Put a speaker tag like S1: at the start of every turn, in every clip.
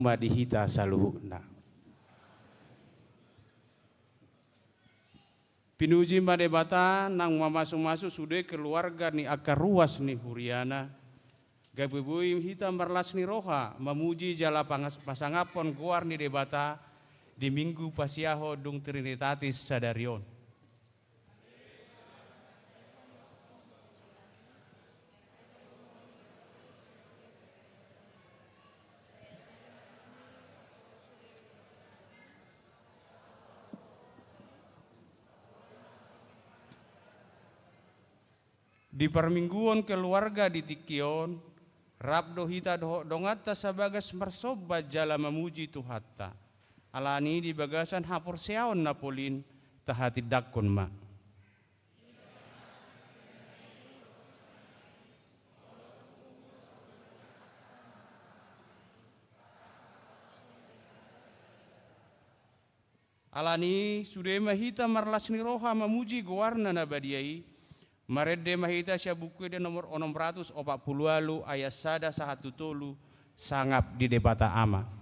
S1: madihita saluhuna. Pinuji madebata nang mamasu-masu sude keluarga ni akar ruas ni Huriana. Gabebuim hita marlas ni roha memuji jala pasangapon guar ni debata di minggu pasiaho dung Trinitatis Sadarion. Di permingguan keluarga di Tikion, rabdo hita dongata sabagas marsoba jala memuji Tuhatta. Alani di bagasan hapur seaon napolin tahati dakon ma. Alani sudah mahita marlas ni roha memuji gowarna nabadiai. Marede mahita sia buku de nomor 640 ayat sada sahatu tolu sangap di debata ama.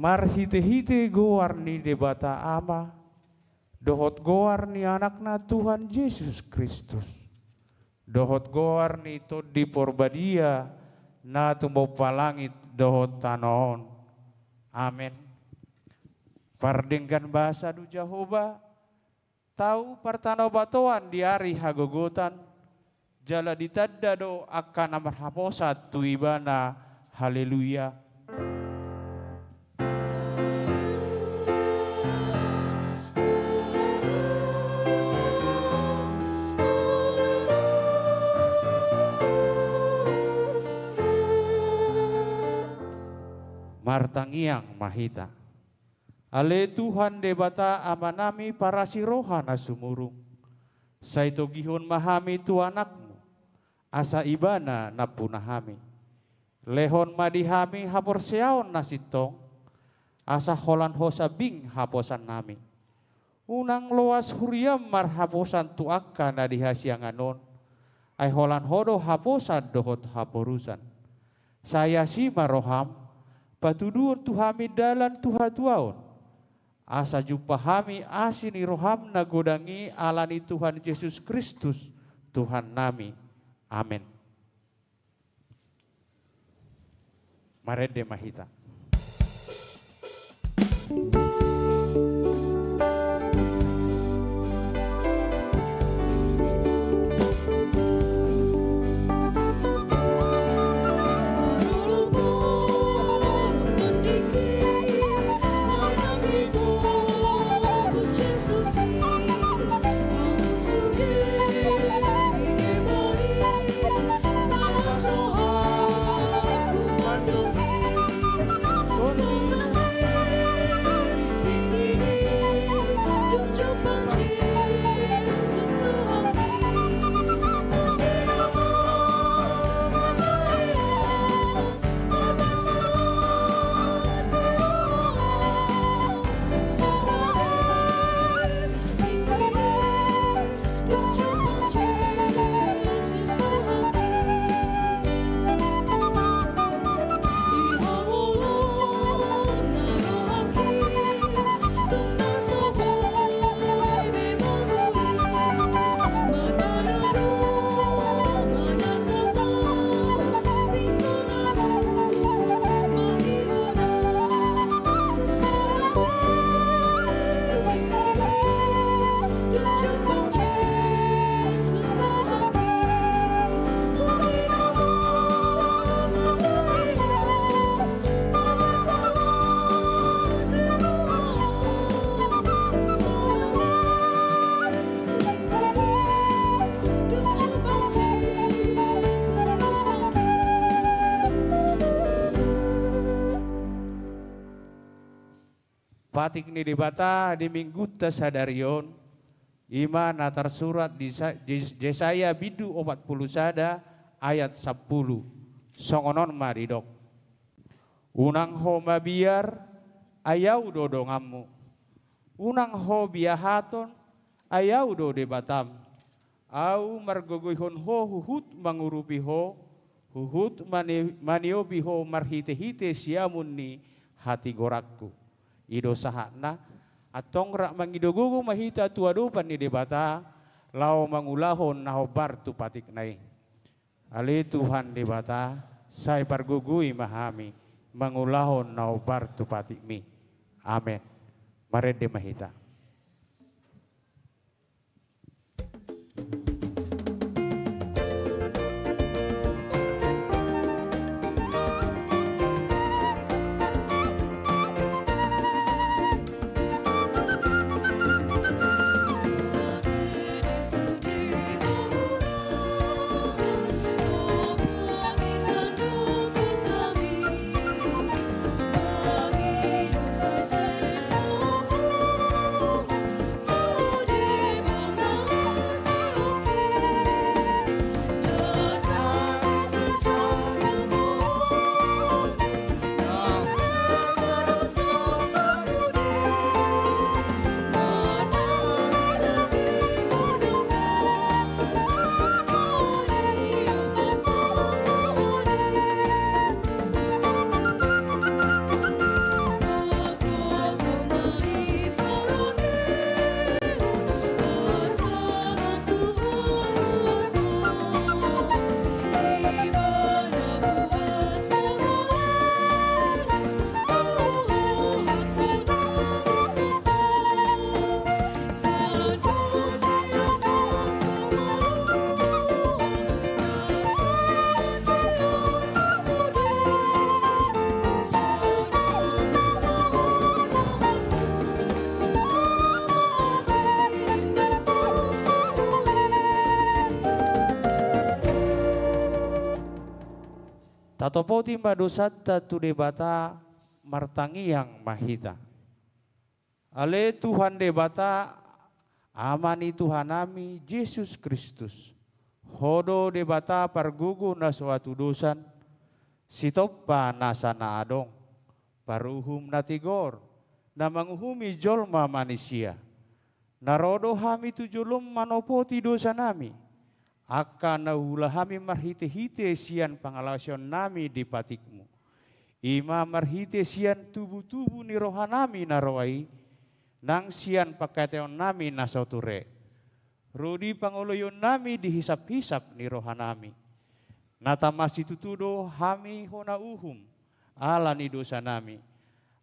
S1: Marhite-hite goar ni debata ama, dohot goar ni anakna Tuhan Yesus Kristus, dohot goar ni to di porbadia na tumbo palangit dohot tanon. Amin. Pardenggan bahasa du Jehovah, tahu partano batoan di hari hagogotan, jala ditadda do akan amar haposat tuibana, haleluya. Martangiang mahita. Ale Tuhan debata amanami para siroha na sumurung. Saito gihon mahami tu anakmu. Asa ibana na punahami. Lehon madihami hapor seaon na sitong. Asa holan hosa bing haposan nami. Unang loas huriam mar haposan tuaka na dihasianganon. Ay holan hodo haposan dohot haporusan. Saya si maroham. Patuduan tuhami dalan tuhatuaon. Asa jumpa hami asini roham na godangi alani Tuhan Yesus Kristus Tuhan nami. Amin. Marede mahita. Patik ni dibata di minggu tasadarion ima natar surat di Yesaya bidu 40 sada ayat 10 songonon maridok unang ho mabiar ayau dodongamu unang ho biahaton ayau do debatam au margogoihon ho huhut mangurupi ho huhut maniobi ho marhite-hite siamun ni hati gorakku ido sahana atong rak mangidogugu mahita tuadupan ni debata lau mangulahon nahobar tu patik nai ali Tuhan debata sai pargugui mahami mangulahon nahobar tu patik mi amen marede mahita. Tatopoti madosata tu debata martangi yang mahita. Ale Tuhan debata amani Tuhan nami Yesus Kristus. Hodo debata pargugu na suatu dosan sitopa nasana adong paruhum natigor na manguhumi jolma manusia. Narodo hami tujulum manopoti dosa nami. Akan nahulah kami marhite-hite sian pangalasion nami di patikmu. Ima marhite sian tubuh-tubuh ni rohanami narawai. Nang sian pakateon nami nasoture. Rudi pangoloyon nami dihisap-hisap ni rohanami. Natamasi tutudo hami hona uhum. alani dosa nami.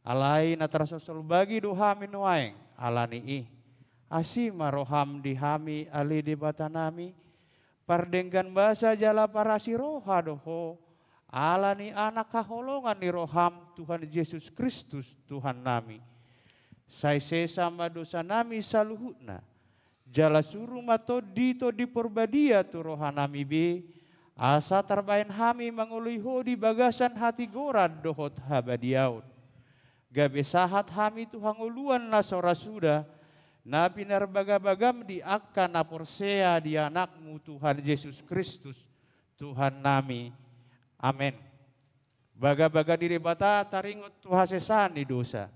S1: Alai na tersosol bagi dohami nuaeng, alani ih. Asima roham dihami ali di bata nami, pardenggan bahasa jala parasi roha doho, alani anak kaholongan ni roham Tuhan Yesus Kristus Tuhan nami. Sai sesama dosa nami saluhutna, jala suruh mato dito di porbadia tu roha nami be, asa terbain hami menguliho di bagasan hati gorad dohot habadiaun. Gabe sahat hami Tuhan uluan nasora sudah, na pinarbagabagam di akka na porsea di anakmu Tuhan Yesus Kristus Tuhan nami. Amin. Baga-baga di debata taringot tuhasesani dosa.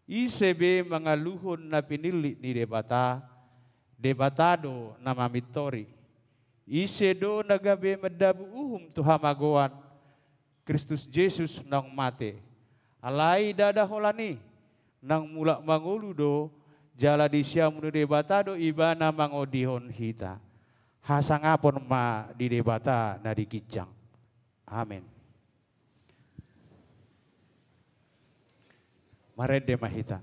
S1: Isebe mangaluhon na pinili ni debata, debatado na mamitori. Isedo nagabe medabu tuhamagoan Kristus Yesus nang mate. Alai dada holani nang mulak manguludo jala di siamu debatado ibana mangodihon hita. Hasangapon ma di debata na dikicang. Amin. Marede mahita.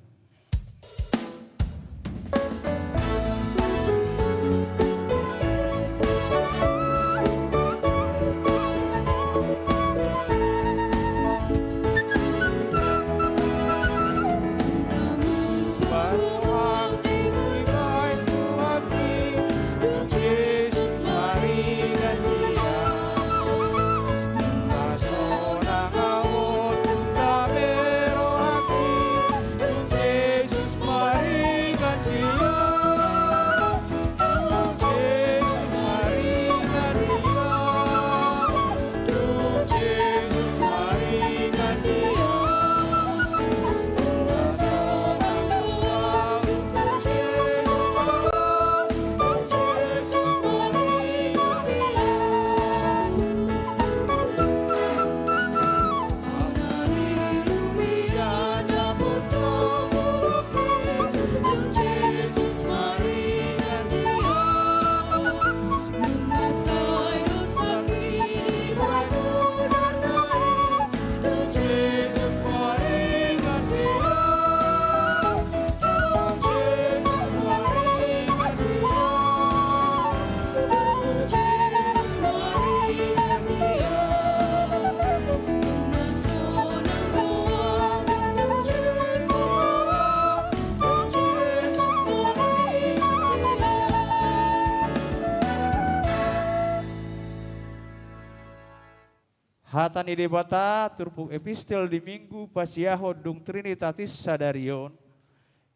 S1: Hatani debata turpuk epistel di minggu pasiaho dung Trinitatis sadarion.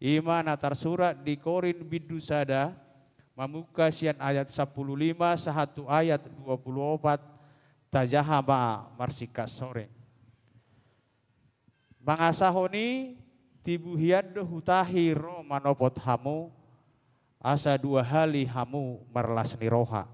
S1: Ima natar surat di Korin bidu sada. Mamuka sian ayat 15 sahatu ayat 24. Tajahama marsika sore. Bangasahoni tibuhiado hutahi ro manopot hamu. Asa dua hali hamu merlas niroha.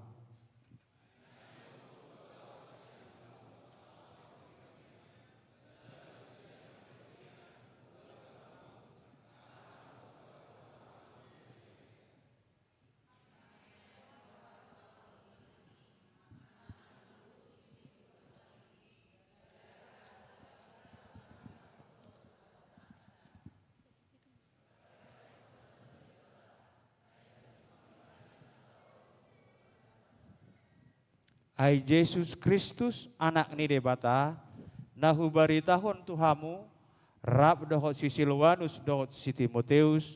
S1: Ai Yesus Kristus anak ni debata, nahu baritahon tuhamu, rab dohot si Silwanus dohot si Timoteus,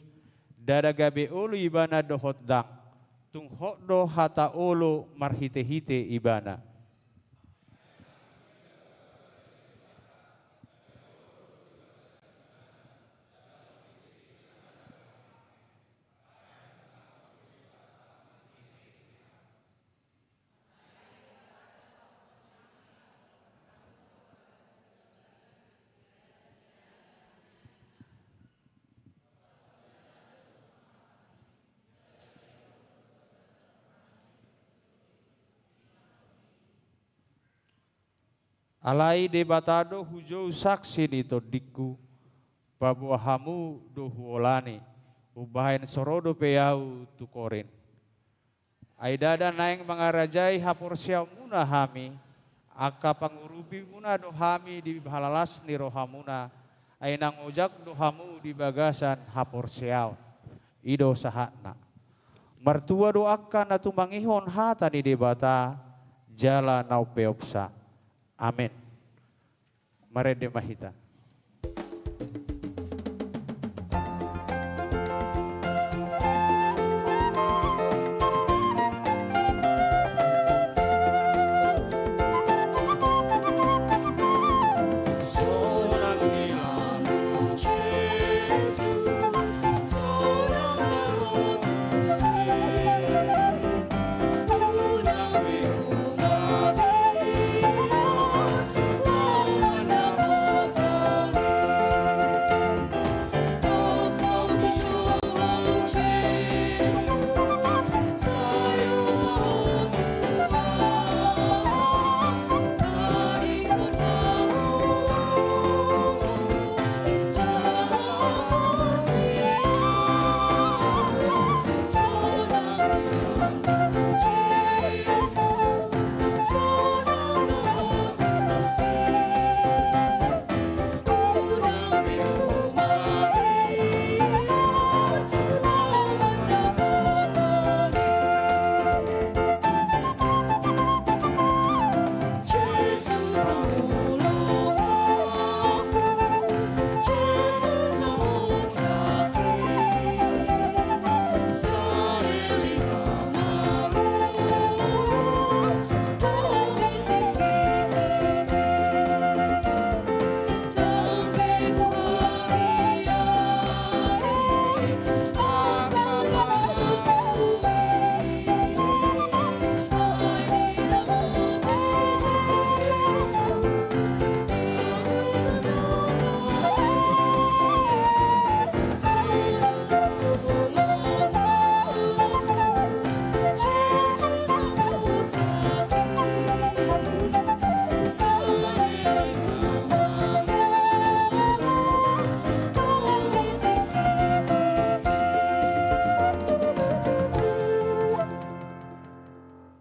S1: dada gabe ulu ibana dohot dang, tung hok do hata ulu marhite-hite ibana. Alai debatado hujau saksi ni todiku, babu hamu do huolani, ubahin sorodo peyau tu korin. Aidada naeng mangarajai hapor siau muna hami, Aka pangurubi muna dohami di halalas ni rohamuna. Ay nang ujak dohamu di bagasan hapor siaw. Ido sahatna. Mertua doakan na tumangihon hata ni debata jala nau peopsa. Amin. Marede mahita.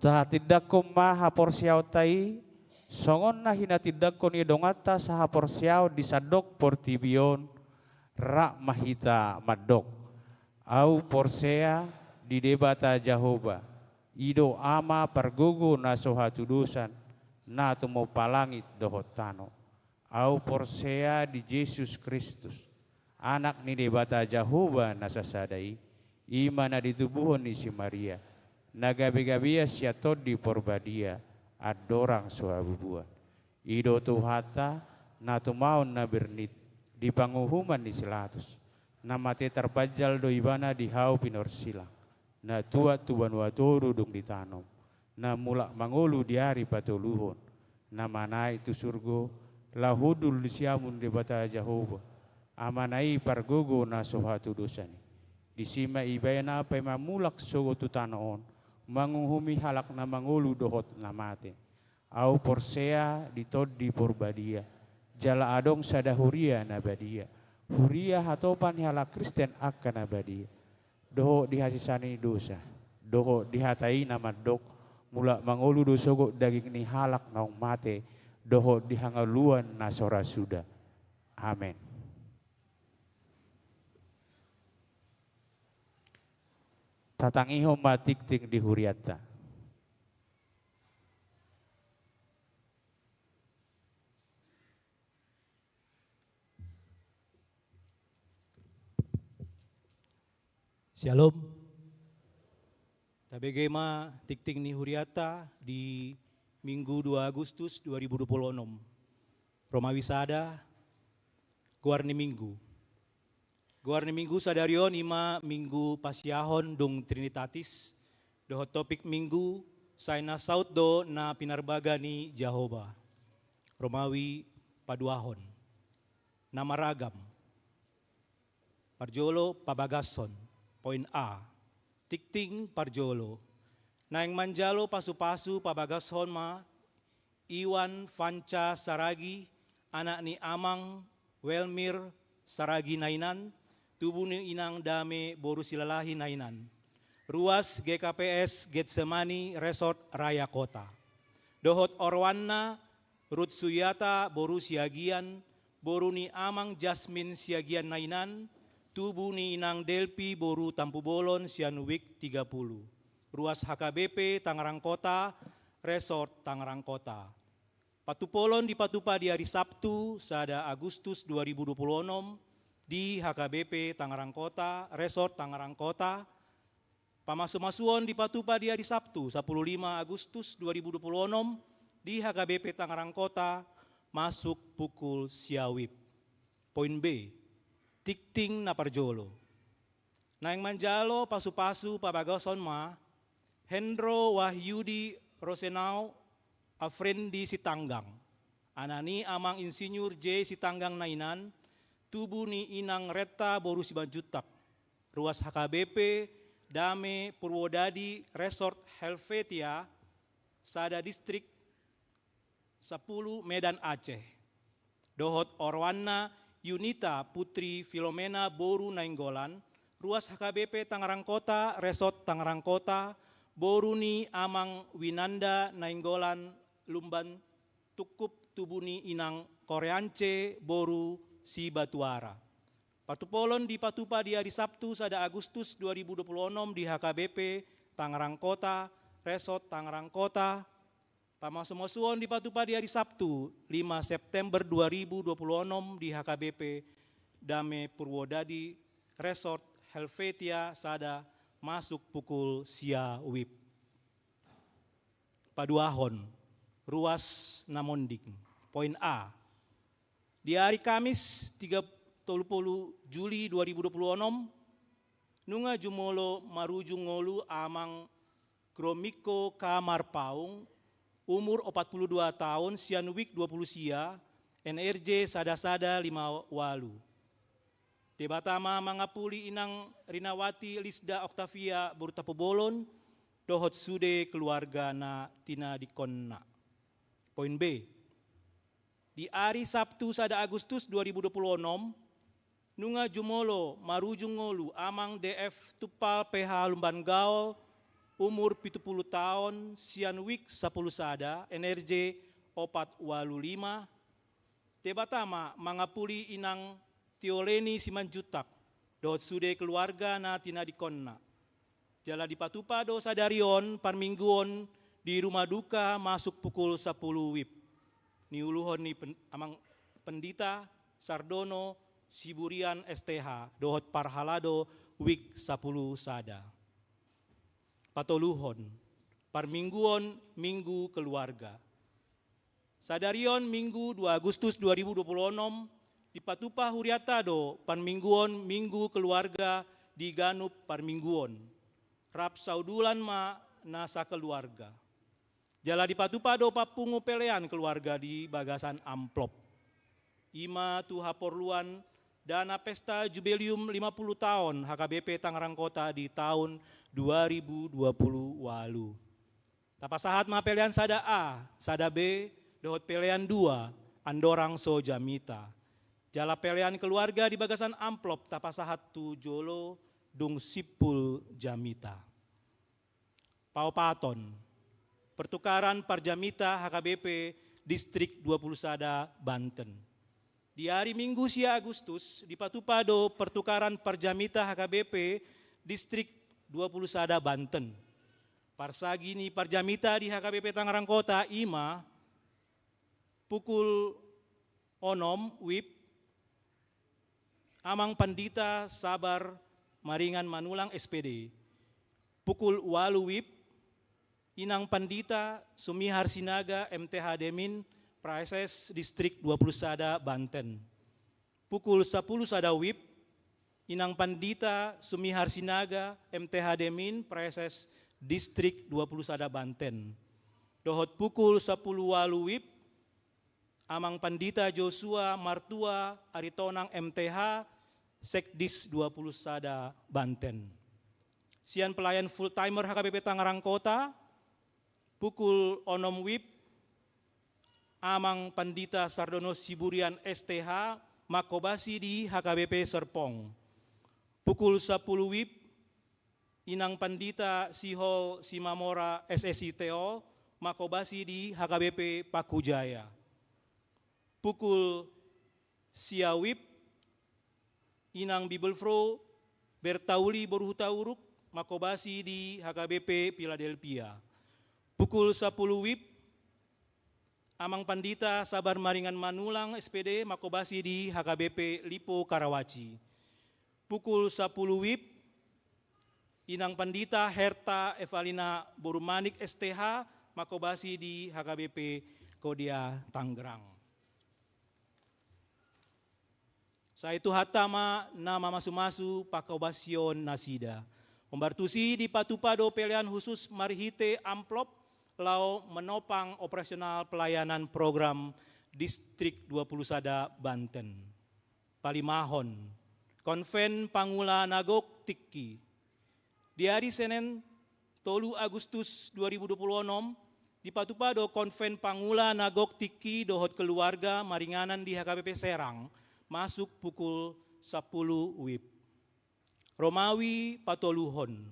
S1: Taha tidak ko maha porsiaw tai, songon na hina tidak ko ni dongata saha porsiaw disadok portibion, rak mahita madok. Au porsea di debata Jahoba, ido ama pergugu na soha tudusan, na tumo palangit dohotano. Au porsea di Yesus Kristus, anak ni debata Jahoba na sasadai, ima na ditubuhon ni si Maria. Nagabi-gabia siatod di porbadia adorang suhabubua. Ido tuhata na tumaon na bernit di panguhuman di silatus. Na mati terpajal do ibana di hau pinorsilang. Na tua tuban watoro dong ditanom. Na mulak mangulu di hari patuluhon. Na mana itu surgo lahudul di siamun di bata Jahoba. Amanai pargogo na sohatu dosani. Disima ibayana pa mamulak sogo tutanoon. Manguhumi halak na mangulu dohot na mate. Au porsea ditod di porbadia. Jala adong sada huria na badia. Huria hatopan halak Kristen akan na badia. Doho dihasisani dosa. Doho dihatai na madok. Mula mangulu dosogo daging ni halak na mate. Doho dihangaluan na sora suda. Amin. Tatangihom matikting di huriata.
S2: Shalom. Tabegema tikting ni huriata di Minggu 2 Agustus 2026. Romawi sada Guarni Minggu. Guarni Minggu sadarion ima Minggu pasiahon dong Trinitatis. Doho topik Minggu saina saut do na pinarbaga ni Jahoba. Romawi paduahon. Nama ragam. Parjolo pabagason. Poin A. Tikting parjolo. Naing manjalo pasu-pasu pabagason ma Iwan Fanca Saragi, anak ni Amang Welmir Saragi Nainan, tubuh ni inang dame boru silalahi Nainan. Ruas GKPS Getsemani Resort Raya Kota. Dohot Orwanna Ruth Suyata boru siagian, boru ni Amang Jasmine siagian nainan, tubuh ni Inang Delpi boru Tampu Bolon Sianuwik 30. Ruas HKBP Tangerang Kota, Resort Tangerang Kota. Patupolon di Patupa di hari Sabtu, sada Agustus 2026 di HKBP Tangerang Kota, Resort Tangerang Kota. Pamasu-masuon di Patupa di hari Sabtu, 15 Agustus 2026 di HKBP Tangerang Kota, masuk pukul siawip. Poin B, tikting na parjolo. Naing manjalo pasu-pasu pabagason ma, Hendro Wahyudi Rosenau Afrendi Sitanggang. Anani amang insinyur J Sitanggang nainan, tubuh ni Inang Reta boru Sibanjutap. Ruas HKBP Dame Purwodadi Resort Helvetia, sada distrik 10 Medan Aceh. Dohot Orwana Yunita Putri Filomena boru Nainggolan, ruas HKBP Tangerang Kota, Resort Tangerang Kota, boru ni Amang Winanda Nainggolan Lumban Tukup tubuni Inang Koreance boru si Batuara. Patupolon di Patupa di hari Sabtu sada Agustus 2026 di HKBP Tangerang Kota, Resort Tangerang Kota. Pamasu-masuon di Patupa di hari Sabtu 5 September 2026 di HKBP Dame Purwodadi Resort Helvetia sada masuk pukul siawip. Paduahon, ruas Namonding. Poin A, di hari Kamis 30 Juli 2026, nunga jumolo marujung ngolu amang Gromiko Kamar Paung, umur 42 tahun, Sianuwik 20 sia, NRJ sada-sada 5 walu. Debatama mangapuli Inang Rinawati Lisda Octavia Burtapu Bolon, dohot sude keluarga na tina dikonna. Poin B, di hari Sabtu sada Agustus 2026, nunga jumolo marujung ngolu amang DF Tupal PH Lumban Gaol, umur 70 tahun, Sianuwik 10 sada, NRJ 485. Debatama mangapuli Inang Tioleni Simanjutap, dohot sude keluarga na tina dikonna. Jala di Patupa do sadarion parmingguon di rumah duka masuk pukul 10 wib. Niuluhon ni amang pendita Sardono Siburian STH, dohot parhalado wik 10 sada. Patoluhon, parmingguon minggu keluarga. Sadarion minggu 2 Agustus 2026 di Patupa Huriatado, parmingguon minggu keluarga di Ganup parmingguon. Rap saudulan ma nasa keluarga. Jala di Patupa do papungu pelean keluarga di bagasan amplop. Ima tu haporluan dana pesta jubileum 50 tahun HKBP Tangerang Kota di tahun 2020 walu. Tapasahat ma pelean sada A, sada B, dohot pelean 2, Andorang So Jamita. Jala pelean keluarga di bagasan amplop tapasahat tu jolo dung sipul Jamita. Paupaton, pertukaran Parjamita HKBP Distrik 20 sada Banten. Di hari Minggu sia Agustus di Patupado pertukaran Parjamita HKBP Distrik 20 sada Banten. Parsagi ni Parjamita di HKBP Tangerang Kota ima pukul onom wib amang pandita sabar maringan manulang SPD. Pukul walu wib Inang Pandita Sumihar Sinaga MTH Demin Prases Distrik 20 sada Banten. Pukul 10 sada wib Inang Pandita Sumihar Sinaga MTH Demin Prases Distrik 20 sada Banten. Dohot pukul 10 walu wib Amang Pandita Joshua Martua Aritonang MTH Sekdis 20 sada Banten. Sian pelayan full timer HKBP Tangerang Kota pukul onom wib Amang Pandita Sardono Siburian STH Makobasi di HKBP Serpong. Pukul 10 wib Inang Pandita Sihol Simamora SSI Teo Makobasi di HKBP Pakujaya. pukul siawip, inang Bibelfro, Bertauli Boruhutauruk, makobasi di HKBP Philadelphia. Pukul 10 WIB, Amang Pandita Sabar Maringan Manulang SPD, makobasi di HKBP Lipo Karawaci. Pukul 10 WIB, Inang Pandita Herta Evalina Borumanik STH, makobasi di HKBP Kodia Tanggerang. Sa itu hatama nama masu-masu pakobasion nasida. Membartusi di patupado pilihan khusus marihite amplop lau menopang operasional pelayanan program Distrik 21 Banten. Palimahon, Konven Pangula Nagok Tiki. Di hari Senin 3 Agustus 2026, di patupado Konven Pangula Nagok Tiki dohot keluarga maringanan di HKBP Serang, masuk pukul 10 WIB. Romawi Patoluhon,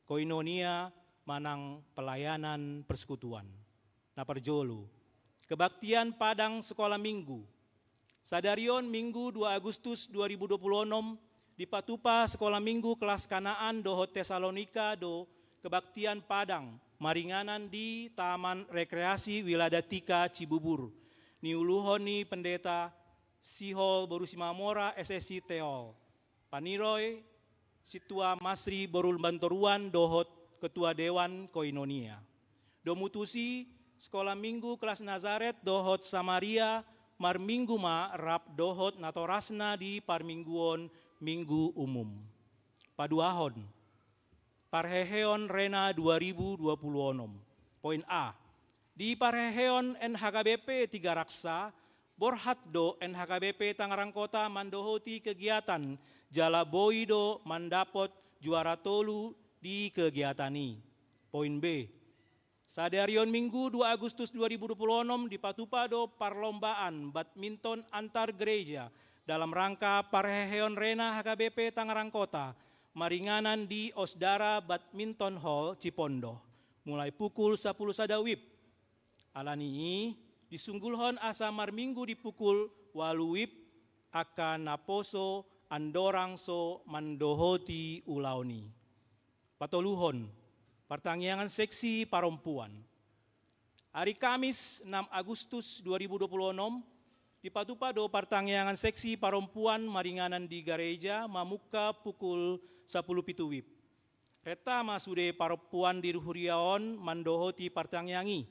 S2: Koinonia Manang Pelayanan Persekutuan. Naparjolo, Kebaktian Padang Sekolah Minggu. Sadarion Minggu 2 Agustus 2026, di Patupa Sekolah Minggu kelas Kanaan dohot Tesalonika do Kebaktian Padang, maringanan di Taman Rekreasi Wiladatika Cibubur. Niuluhoni Pendeta Sihol Borusimamora SSC Teol. Paniroy Situa Masri Borul Bantoruan dohot Ketua Dewan Koinonia. Domutusi Sekolah Minggu kelas Nazaret dohot Samaria Marmingguma rap dohot natorasna di Parmingguon Minggu Umum. Paduahon Parheheon Rena 2026. Poin A. Di Parheheon NHKBP 3 Raksa Borhatdo NHKBP Tangerang Kota mandohoti kegiatan Jala Boido mandapot juara tolu di kegiatan ini. Poin B. Sadarion Minggu 2 Agustus 2026 di Patupado Perlombaan Badminton Antar Gereja dalam rangka Parheheon Rena HKBP Tangerang Kota, maringanan di Osdara Badminton Hall Cipondo, mulai pukul 10 WIB. Alani disunggulhon asa marminggu di pukul 8 WIB akan naposo andorang so mandohoti ulauni. Patoluhon, pertanggiangan seksi perempuan. Hari Kamis 6 Agustus 2026, di Patupado pertanggiangan seksi perempuan maringanan di gereja mamuka pukul 10 WIB. Reta masude perempuan di Ruhuriaon mandohoti pertanggiangi.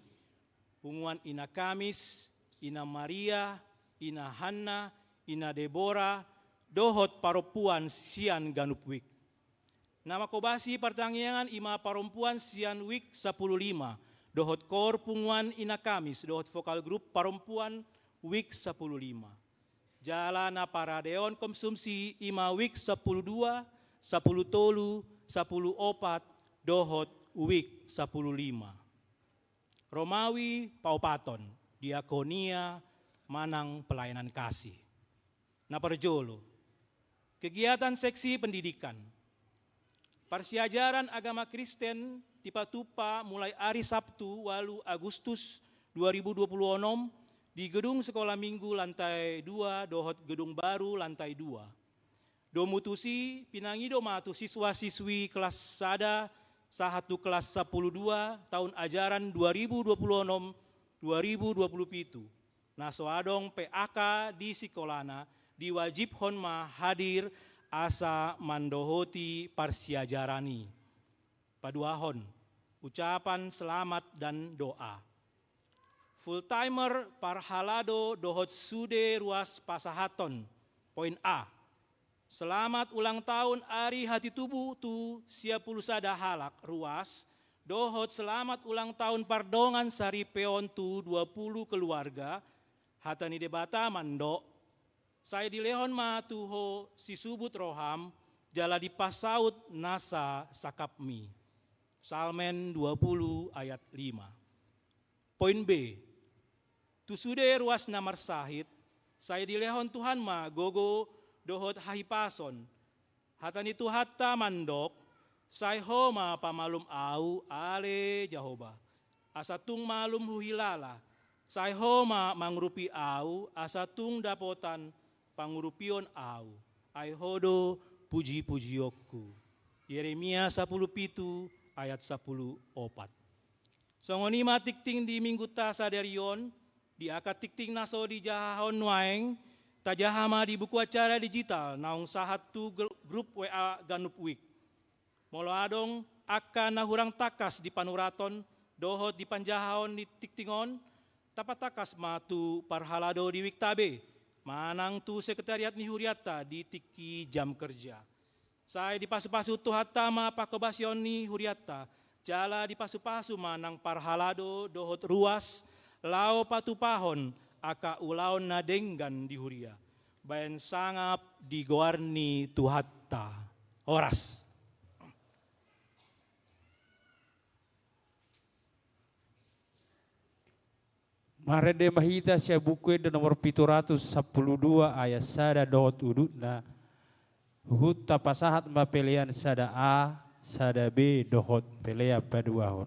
S2: Punguan Ina Kamis, Ina Maria, Ina Hanna, Ina Deborah, dohot perempuan sian ganupwik. Nama kobasi pertanggiangan ima perempuan sian wik 15. Dohot kor punguan Ina Kamis, dohot vokal grup perempuan wik 15. Jalana paradeon konsumsi ima wik 12, 10 tolu, 10 opat, dohot wik 15. Romawi Paupaton, Diakonia Manang Pelayanan Kasih. Naparjolo, kegiatan seksi pendidikan. Persiajaran agama Kristen di Patupa mulai hari Sabtu 8 Agustus 2026 di Gedung Sekolah Minggu lantai 2 dohot Gedung Baru lantai 2. Domutusi pinangido matu siswa-siswi kelas sada sahatu kelas 12 tahun ajaran 2026-2027. Nasoadong PAK di Sikolana diwajib honma hadir asa mandohoti parsiajarani. Paduahon, ucapan selamat dan doa. Full timer parhalado dohot sude ruas pasahaton. Poin A. Selamat ulang tahun Ari Hati Tubuh tu 10 halak ruas. Dohot selamat ulang tahun Pardongan Sari Peon tu 20 keluarga. Hatani debata mando. Saya di Lehon matuho si subut roham. Jala di pasaut nasa sakapmi. Salmen 20 ayat 5. Poin B. Tusude ruas namar sahid. Saya di Lehon Tuhan ma gogo dohot hahipason. Hatani tu hatta mandok. Saya homa pamalum au ale Jehovah. Asatung malum huhilala. Sai homa mangrupi au, asa tung dapotan pangurupion au. Ai hodo puji-pujiokku. Yeremia 17 ayat 14. Songonima tikting di minggu ta sadarion, di akat tikting naso di jahahon nuaeng, tajahama di buku acara digital, naung sahat tu grup WA Ganup Week. Molo adong akan nahurang takas di panuraton, dohot di panjahahon di tiktingon, tapatakas matu parhalado di Wiktabe, manang tu sekretariat ni Huriata di tiki jam kerja. Saya di pasu-pasu tu hatama pakobasyon ni Huriata, jala di pasu-pasu manang parhalado dohot ruas, lao patupahon, aka ulaon nadenggan di Huria. Bayan sangap di goarni tu hatta. Oras.
S1: Marede mahita siya buku de nomor 712 ayat sada dohot udutna. Hutta pasahat mapelian sada A, sada B dohot pelea paduahon.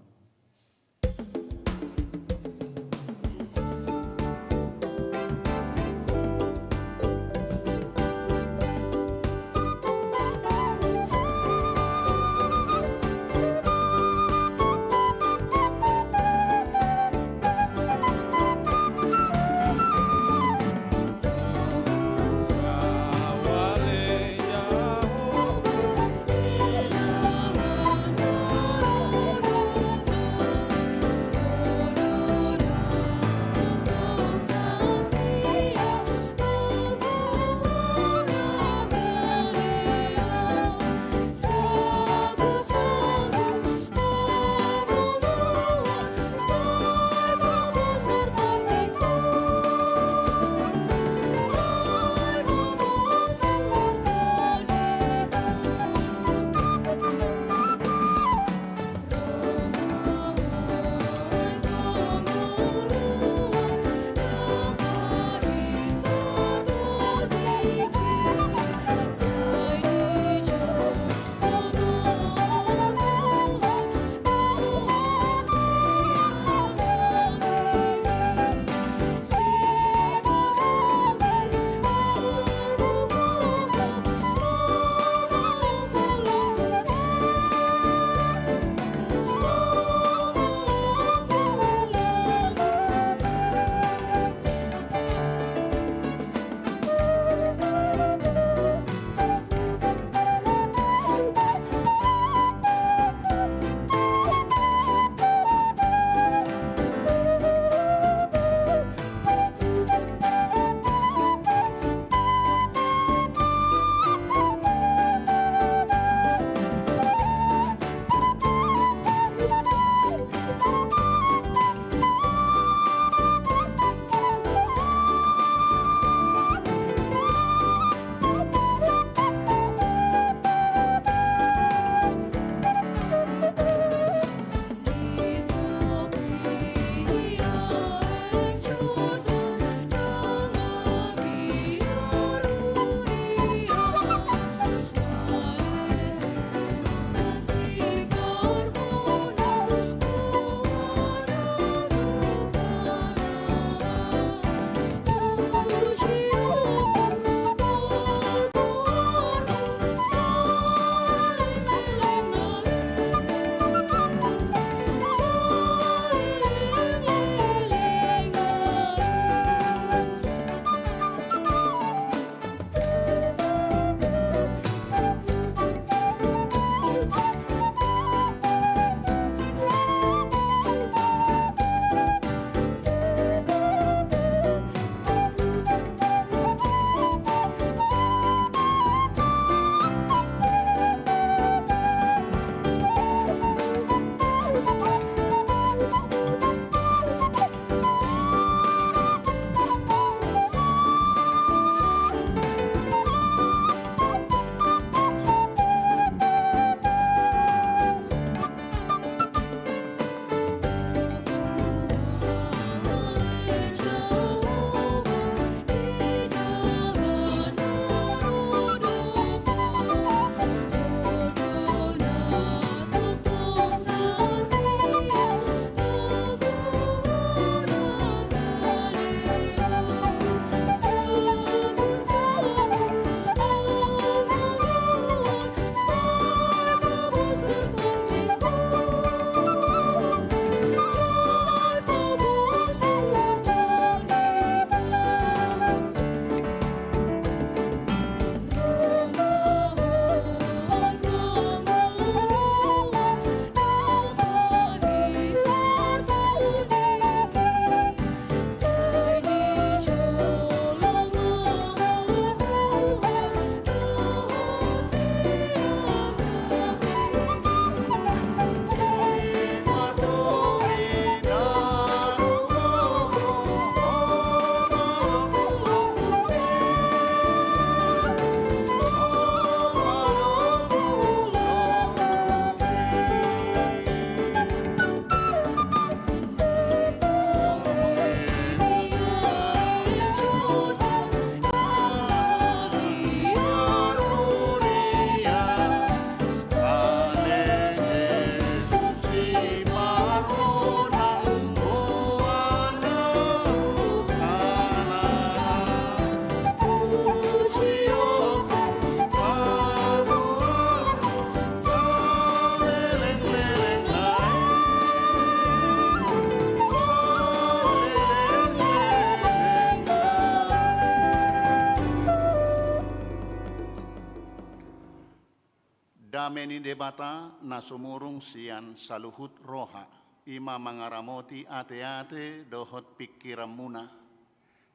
S3: dameni debata na sumurung sian saluhut roha, ima mangaramoti ate-ate dohot pikiran muna,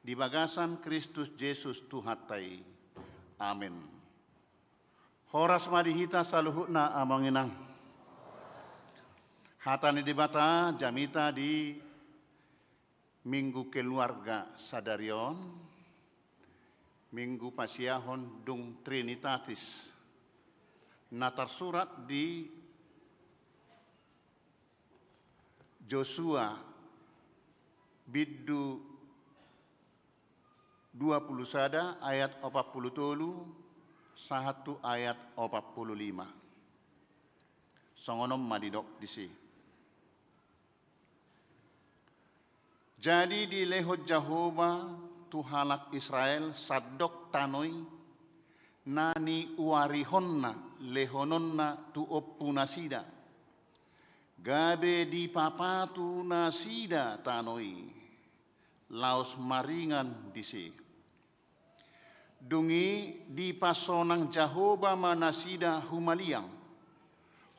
S3: di bagasan Kristus Yesus Tuhatai. Amin. Horas madihita saluhutna amanginang. Hatani debata jamita di Minggu Keluarga Sadarion, Minggu Pasiahon Dung Trinitatis, natar surat di Joshua biddu 20 sada ayat 47 sahatu ayat 45. Songonom madidok disi. Jadi di lehot Jahova Tuhalak Israel sadok tanoi nani uarihonna lehononna tu oppu nasida. Gabe di papatu nasida tanoi laos maringan disi. Dungi di pasonang Jahova manasida humaliang.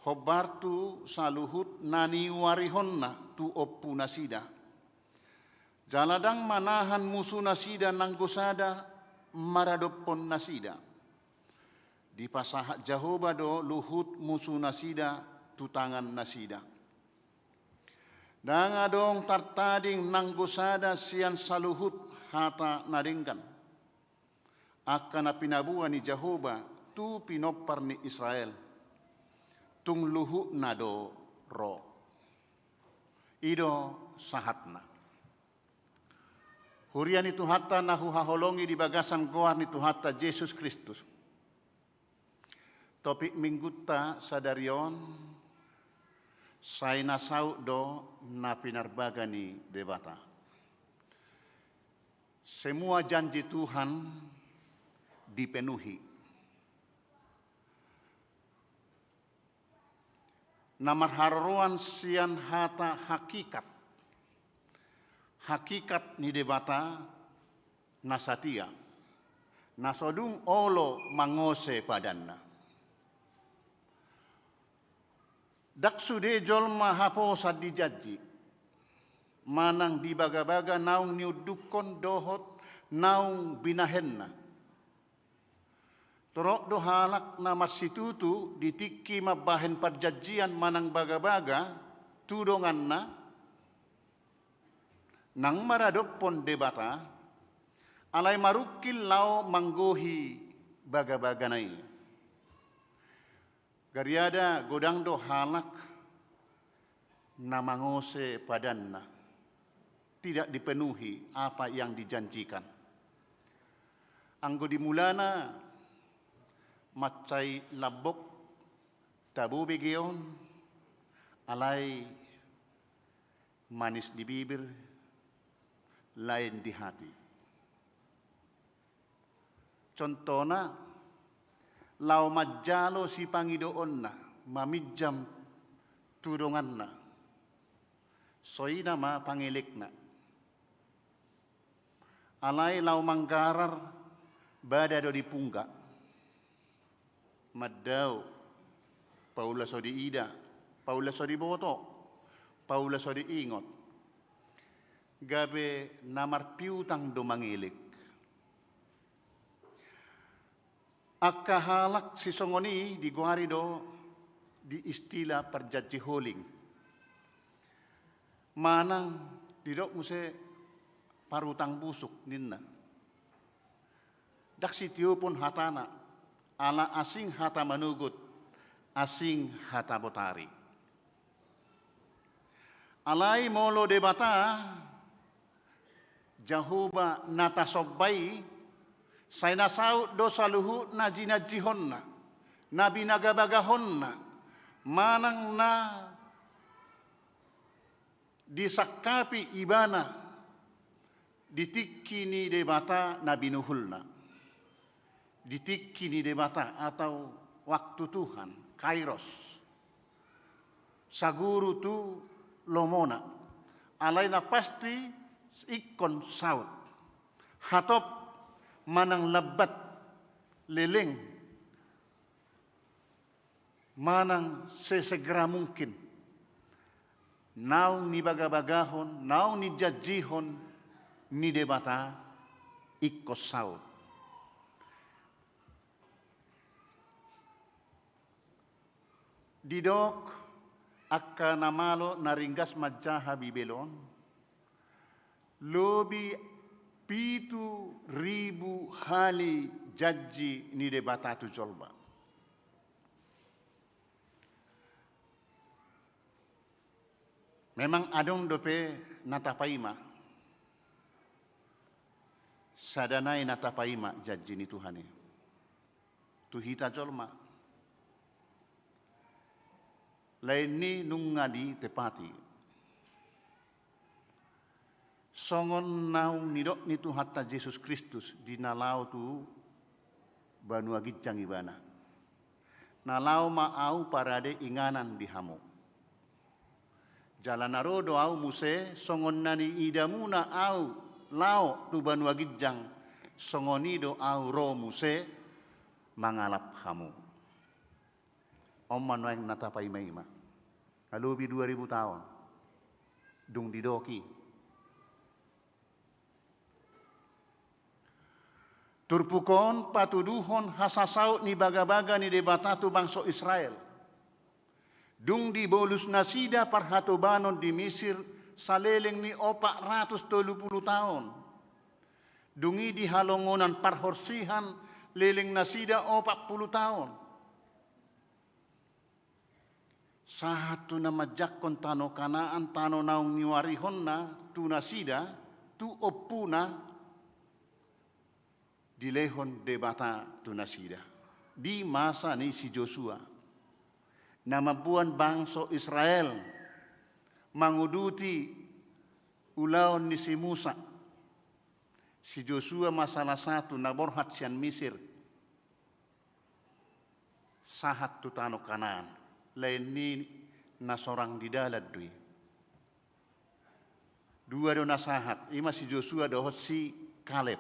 S3: Hobartu saluhut nani uarihonna tu oppu nasida. Jaladang manahan musuh nasida nanggosada maradopon nasida. Di pasahat Jahova do luhut musuh nasida tutangan nasida. Dang adong tartading nanggosada sian saluhut hata naringkan. Akan pinabuan ni Jahova tu pinopar ni Israel. Tung luhut nado ro. Ido sahatna. Hurian itu hatta nahu haholongi di bagasan goar itu hatta Yesus Kristus. Topik minggutta sadarion sai nasau do na pinarbagani debata. Semua janji Tuhan dipenuhi. Namar haruan sian hata hakikat. Hakikat ni debata nasatia. Nasodung olo mangose padanna. Daksude jolma hapo sadi jaji. Manang di baga-baga naung niudukon dohot naung binahenna. Torok dohalak na masitutu ditiki mabahen perjanjian manang baga-baga tudongan na nang maradopon debata alai marukil lau manggohi baga-baga nai. Gariada godang do halak na mangose padanna tidak dipenuhi apa yang dijanjikan. Anggo dimulana macai labok tabu begeon alai manis di bibir lain di hati. Contohnya, lau majalo si pangidoon na, mamijam tudongan na, soy nama pangilik na. Alay lau manggarar, bada do di pungga. Maddaw, paula so di ida, paula so di boto, paula so di ingot. Gabe namar piutang do mangilik. Akahalak si songoni di guari do di istilah perjanji holing. Manang didok muse parutang busuk ninna. Dak sitio pun hatana ala asing hata manugut asing hata botari. Alai molo debata Jahova natasobai say nasaut do saluhu najinajihonna nabi nagabagahonna manang na disakapi ibana ditikki ni debata nabi nuhulna ditikki ni debata atau waktu Tuhan kairos saguru tu lomona alaina pasti ikon saut hatop manang lebat leleng manang sesegera mungkin naung ni bagabagahon, naung ni jajihon ni debata ikos saud. Didok akka namalo naringgas majaha bibelon, lobi 7.000 hali jaji ni debata tu jolba. Memang adong dope natapaima, sadanai natapaima jaji ni Tuhane, tuhita jolma. Lain ni nungadi tepati. Songon naung nidok ni Tuhatta Yesus Kristus di nalau tu banua gijang ibana. Nalau maau parade inganan di hamu. Jalan arodo au muse songon nani idamuna au lao tu banua gijang songonido au ro muse mangalap hamu. Oman waeng natapai maima. Alubi 2000 tahun. Dung didoki. Turpukon patuduhon hasasaut ni baga-baga ni debatatu bangsa Israel. Dung di bolus nasida parhatobanon di Mesir saleleng ni 430 tahun. Dungi di halongonan parhorsihan leleng nasida 40 tahun. Satu nama jakon tano Kanaan tano naung niwarihon na tu nasida tu opuna dilehon debata tu nasida di masa ni si Joshua nama buan bangsa Israel manguduti ulaon ni si Musa. Si Joshua masalah satu naborhat sian Mesir sahat tu tano Kanaan. Lain ni nasorang di dalat dui. Dua do nasahat, ima si Joshua dohot si Kaleb.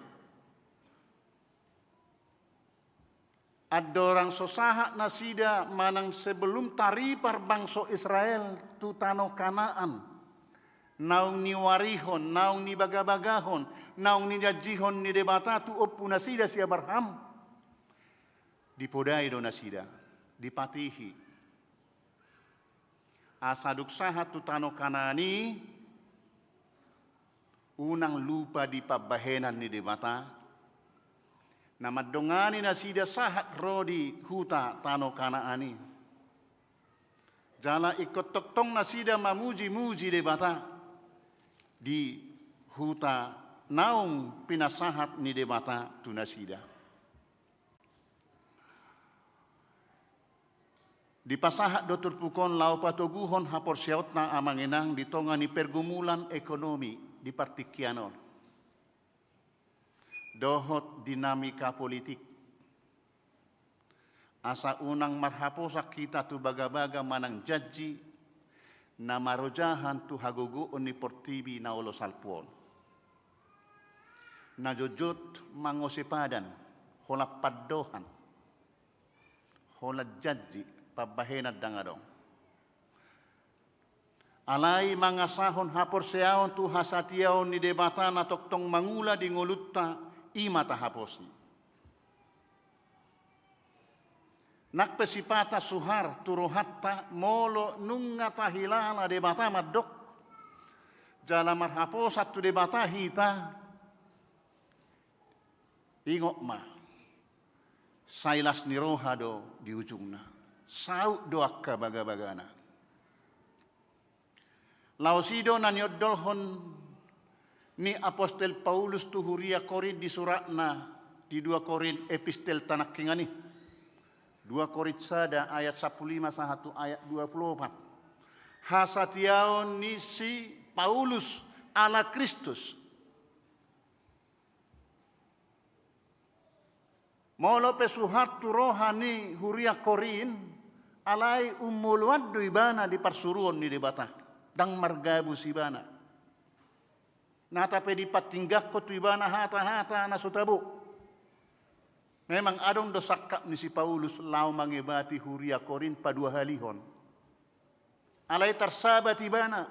S3: Ada orang sosahat nasida manang sebelum taripar bangsa Israel tu tano Kanaan. Naung ni warihon, naung ni bagabagahon, naung ni jajihon ni debata tu opu nasida si Abraham. Dipodai do nasida, dipatihi. Asaduk sahat tu tano Kanani unang lupa di pabahenan ni debata nama dongani nasida sahat rodi huta tano Kanaani jala ikut toktong nasida mamuji-muji debata di huta naung pinasahat ni debata tu nasida. Di pasahat dotur pukon lau patoguhon hapor siautna amanginang di tongani pergumulan ekonomi di partikianon. Dohot dinamika politik. Asa unang marhaposak kita tu baga-baga manang jaji na marojahan tu haguguon ni portibi na ulo salpuon. Na jojot mangosipadan hola paddohan hola jaji pabahenad dangadong. Alai mangasahon hapor seaon tu hasatiaon ni debata na toktong mangula di ngolutta ima tahaposi. Nakpesipata suhar turuhatta molo nunga tahilala debata madok. Jala marhaposat tu debata hita. Ingok ma. Sailas ni rohado di ujungna. Sauk doakka baga-bagana. Lausido na niodolhon ni Apostel Paulus tu huria Korin di suratna di 2 Korin epistel tanak kingani. 2 Korin sada ayat 15 sahatu ayat 24. Hasatiaon ni si Paulus ala Kristus. Molo pesuhat tu rohani huria Korin alai umuluad do ibana di parsuruon ni debata dang margabu si ibana nata pe di patinggak ko tu ibana hata-hata na sutabu Memang adong dosakap ni si Paulus lau mangebati huria Korin pa 2 halihon. Alay tarsabat ibana.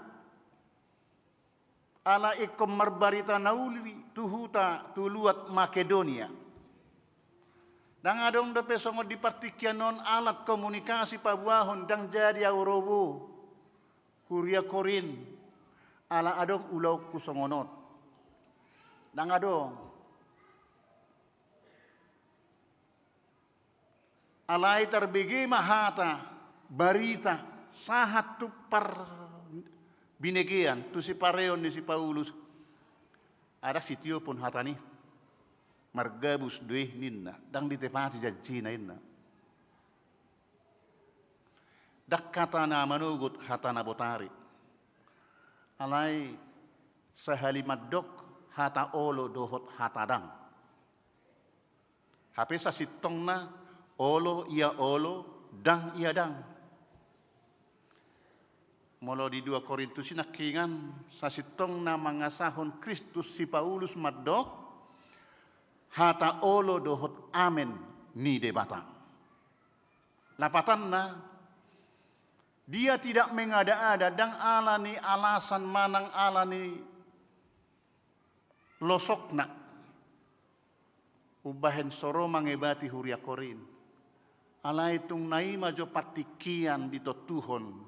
S3: Ala ikom marbarita naulwi tuhuta tuluat Makedonia. Dang adong do pesongo di partikian non alat komunikasi pabuahon dang jadi aurobo huria Korin. Ala adong ulau kusongonot. Dang adong alai terbigi mahata barita sahat tu par binegian tu si pareon ni si Paulus ada sitio pun hatani margabus duih ninna dang ditepati janjina inna dak katana manugut hatana botari alai sahalimadok hata olo dohot hatadang hapesa sitongna olo ia olo, dang ia dang. Molo di 2 Korintus nakingan sasitong na mangasahon Kristus si Paulus madok hata olo dohot amen ni debata. Lapatan na dia tidak mengada-ada dang alani alasan manang alani losokna ubahen soro mangebati huria Korin. Alai tung nai majo partikian di totuhon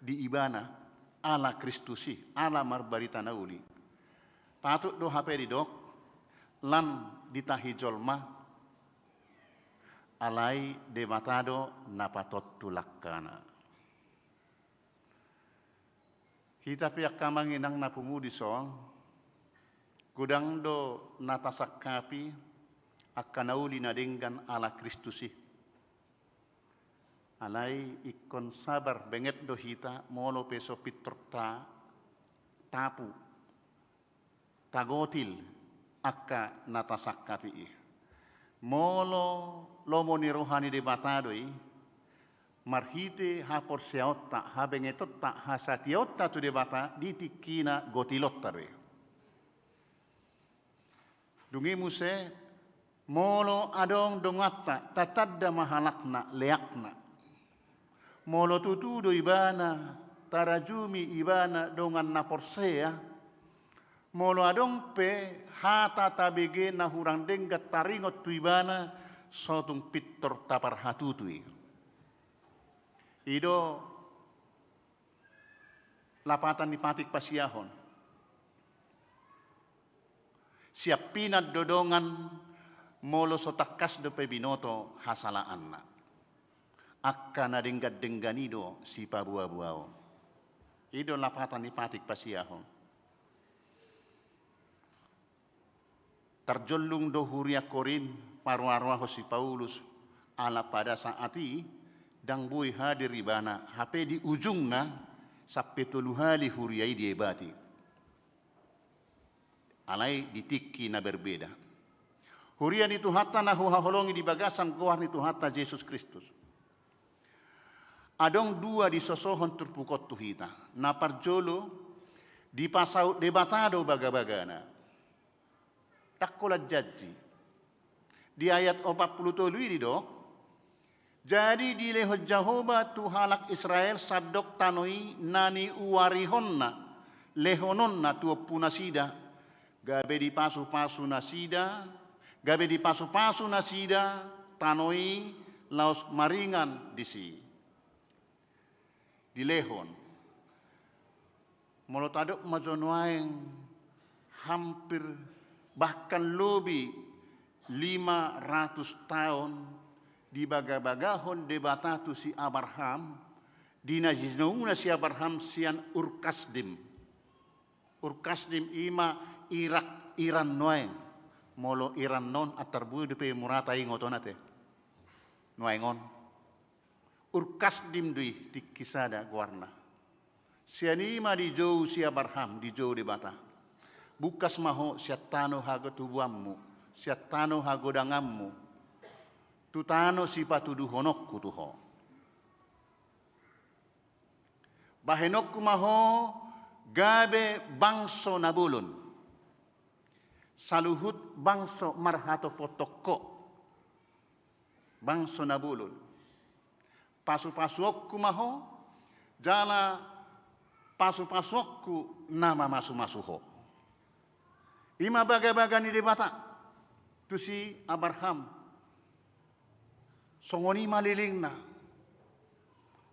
S3: di ibana ala Kristusi ala marbarita nauli patut do hape di dok lan ditahi jolma alai dematado napatot tulakana hita piak kamang inang napungu di song kudang do natasakapi akan nauli nadenggan ala Kristusi alai ikon sabar benget dohita molo peso pitrta tapu tagotil akka natasakkapi molo lomo ni rohani de batadoi marhite ha porseotta ha bengetotta ha satiotta tu de bata ditikina gotilotta doi dungi muse molo adong dongatta tatadda mahalakna leakna molo tutudo ibana tarajumi ibana dongan na porsea molo adong pe hata tabege na hurang dengga taringot tu ibana sotung pittor tapar hatutui ido lapatan ni patik pasiahon siap pinat dodongan molo sotakas do pe binoto hasalaan akan dengganido si pabuah-buah. Ido lapatan ni patik pasiahon. Terjolung do huria Korin paruarwaho si Paulus ala pada saati dang bui hadir ibana hape di ujungna sappe tuluhali huriai diebati. Alai ditikki na berbeda. Huria itu hatta na huhaholongi di bagasan goar itu hatta Yesus Kristus. Adong 2 di sosohon terpukot tuhita. Na parjolo di pasau debatado baga-bagana. Takkola jaji. Di ayat 47 ini dok. Jadi di leho Jehovah tuhalak Israel sadok tanoi nani uwarihonna lehononna tuo punasida. Gabe di pasu-pasu nasida. Gabe di pasu-pasu nasida tanoi laos maringan disi. Di lehon molotadok majonuaeng hampir bahkan lebih 500 tahun di baga-bagahon debatatu si Abraham di najisnauna si Abraham sian urkasdim ima Irak Iran noeng molo Iran non atarbu de pe murata ingotonate noengon urkasdim dui tikisada guarna. Sianima di jauh si Abraham di jauh di bata. Bukas maho siatano hago tubuammu, siatano hago dangammu. Tutano si patudu honokku tuho. Bahenokku maho gabe bangso nabulun. Saluhut bangso marhato potoko bangso nabulol. Pasu-pasukku maho, jala pasu-pasukku nama masu-masuho. Ima baga-baga ni debata, tu si Abraham. Songoni maliling na,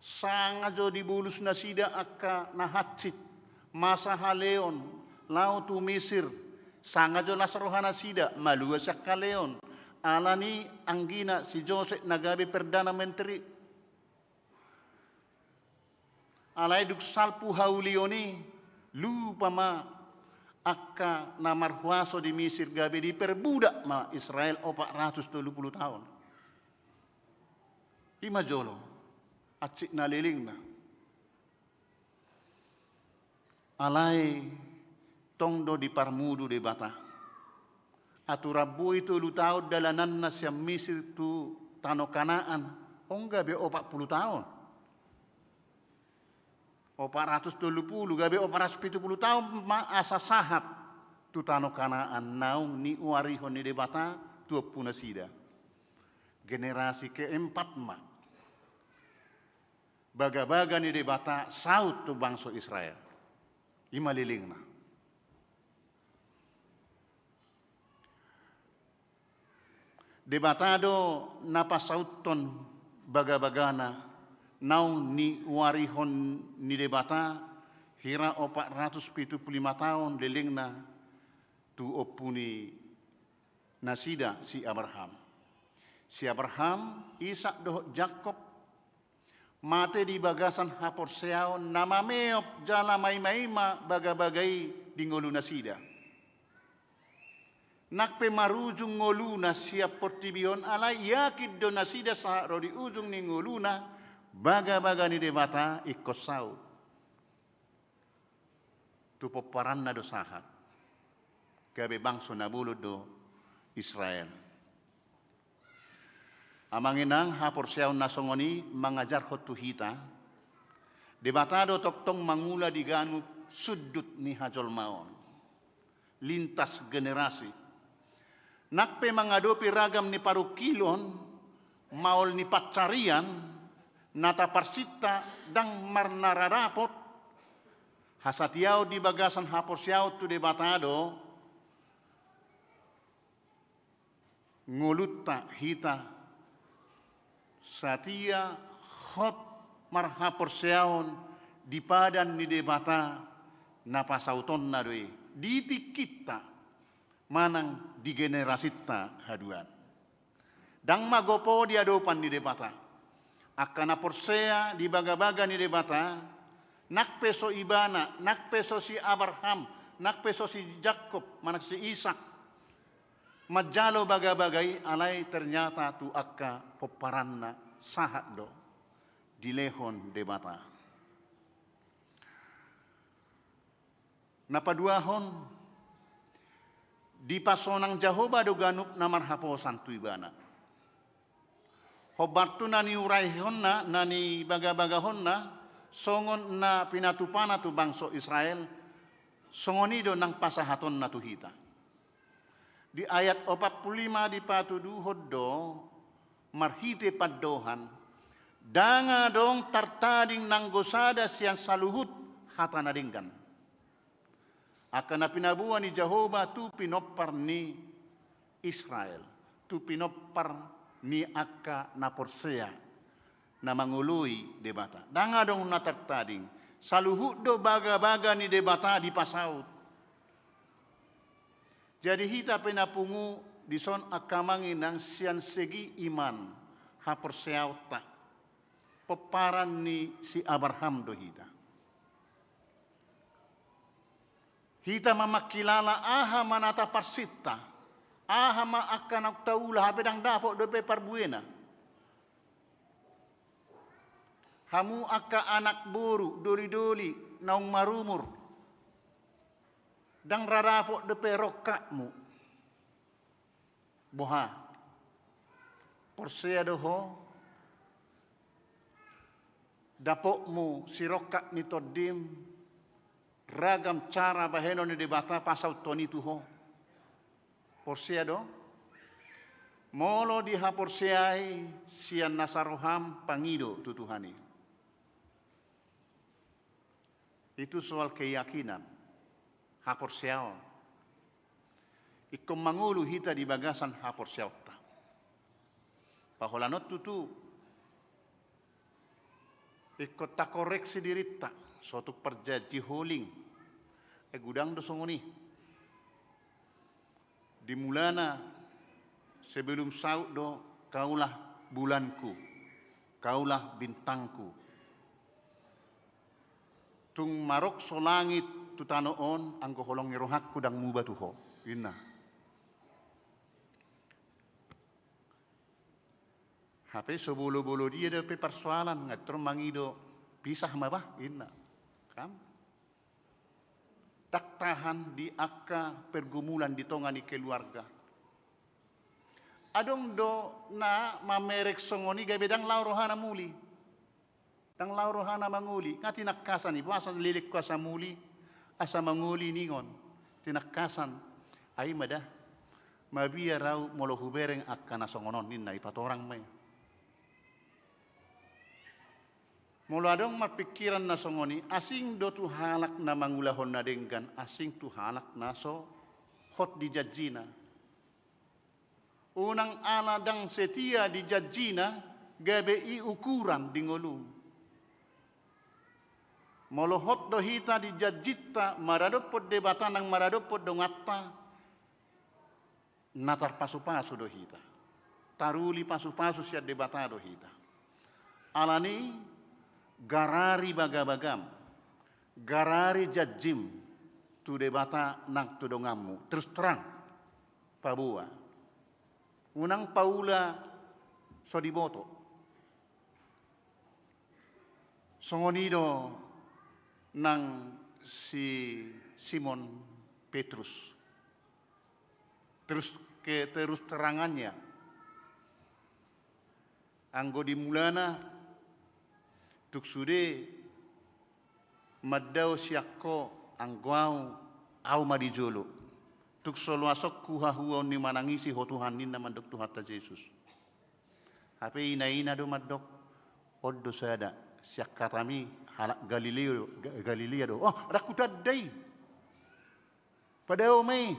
S3: sangajo dibulus na sida akka nahatsit, masa haleon, lautu Misir, sangajo lasarohana sida, maluas sa kaleon, alani anggina si Joseph nagabi Perdana Menteri. Alay duksalpu haulioni, lupa ma akka namarhuaso di Misir gabi di perbudak ma Israel 470 tahun. Ima jolo, acik naliling na. Alay tongdo di parmudu de bata. Atu rabu itu lu tahu dalanan na siya Misir tu tano Kanaan. Ongga be 40 tahun. 420 gabe 470 tahun ma asa sahat tu tano Kanaan naung ni uarihon ni debata tu puna sida. Generasi keempat ma. Baga-baga ni debata saut tu bangsa Israel. Ima liling na. Debatado napasauton baga-bagana naung ni warihon ni debata hira 475 tahun liling na tu opuni nasida si Abraham. Si Abraham, Ishak doh Jakob mate di bagasan hapor seao nama meop jala mai-maima baga-bagai di ngolu nasida. Nakpe marujung ngoluna siap portibion ala yakid do nasida sa rodi ujung ni ngoluna baga-baga ni debata ikosau. Tu peparan na do sahat. Gabe bangso nabulod do Israel. Amanginang hapor siyaw nasongoni mangajar hotu hita. Debatado toktong mangula di ganu sudut ni hajol maon. Lintas generasi. Nakpe mangadopi ragam ni parukilon, maol ni pacarian, nata parsita dang marnararapot, hasatiaw di bagasan hapor siyaw tu debatado, ngulutta hita, satia hot marhapor siyaw di padan ni debata napasauton na doy, diti kita manang di generasita haduan. Dang magopo di adopan ni debata. Akana porsea di baga-baga ni debata. Nakpeso ibana, nakpeso si Abraham, nakpeso si Jacob, manak si Ishak. Majalo baga-bagay alay ternyata tu akka poparanna sahat do. Dilehon debata. Napaduahon di pasonang Jehovah do ganup na marhaposan tu ibana. Hobat tu nani uraihon na, nani baga-bagahon na, songon na pinatupana tu bangso Israel, songonido nang pasahaton na tuhita. Di ayat 45 di patuduhod do, marhite paddohan, danga dong tartading nanggosada siyang saluhut hata nadinggan. Akan na pinabuhan ni Jehovah tu pinopar ni Israel. Tu pinopar ni akka na porsea na mangului debata. Danga dong natartading. Saluhut do baga-baga ni debata di pasaut. Jadi hita pinapungu di son akamangin ng siyan segi iman ha porseaut ta. Peparan ni si Abraham do hita. Hita mamakilala aha manata parsita. Aha maakan ang taula habedang dapo dope parbuena. Hamu akka anak buru doli-doli naung marumur. Dang rarapo dope rokakmu. Boha. Porsea doho. Dapokmu si rokak ni todim. Ragam cara baheno ni debata pasal toni tuho. Porsea do. Molo di haporsiai sian nasaroham pangido tutuhani. Itu soal keyakinan. Haporsiao. Ikut mangulu hita di bagasan haporsiao ta. Paholanot tutu. Ikut tak koreksi dirita. Suatu perjanji holing. Gudang dosongoni. Dimulana sebelum saud do kaulah bulanku, kaulah bintangku. Tung marok so langit tu tanoon angko holong ngirohakku dang mubatuho. Inna. Hape so bolo-bolo dia de pe persoalan ngatur mangido pisah mabah inna. Kam? Tak tahan di akka pergumulan di tongani keluarga. Adong do na mamerek songoni gabe dang laurohana muli. Dang laurohana manguli. Nga tinakasan ibu asal lilik ko asa muli. Asa manguli ningon. Tinakasan. Ay mada. Mabiya raw molo hubereng akka na songonon ninna ipatorang may. Molo adong mapikiran na songoni. Asing do tu halak na mangulahon na denggan. Asing tu halak na so hot di jajina. Unang aladang setia di jajina gabe i ukuran di ngolung. Molohot dohita di jajita maradopod debatan ng maradopod dongata natar pasu-pasu dohita. Taruli pasu-pasu siya debata dohita. Alani garari bagabagam. Garari jajim tu debata nang tudongamu. Terus terang pabua. Unang Paula Sodiboto. Songonido ng si Simon Petrus. Terus terangannya. Anggo dimulana tuksude maddaw siyakko angguau au madijolo. Tuk soluasok kuhahuon ni manangisi hotuhan ni naman dok Tuhan ta Jesus. Hape ina do madok oddo sada siak katami halak Galilea do. Oh, rakutad day. Padao may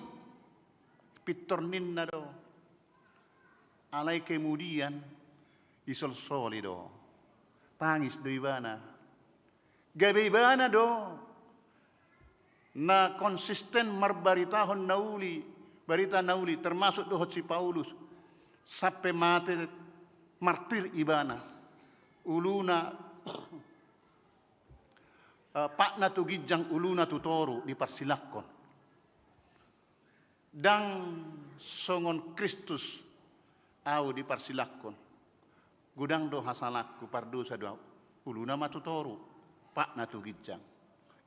S3: pitornin na do. Alay kemudian isol solido. Tangis do ibana. Gabe ibana do. Na konsisten marbaritahon nauli, barita nauli termasuk dohot si Paulus sampai mati martir ibana uluna pak na tu gijang uluna tu toru di parsilakon dang songon Kristus au di parsilakon gudang do hasalakku pardosa do uluna matu toru pak na tu gijang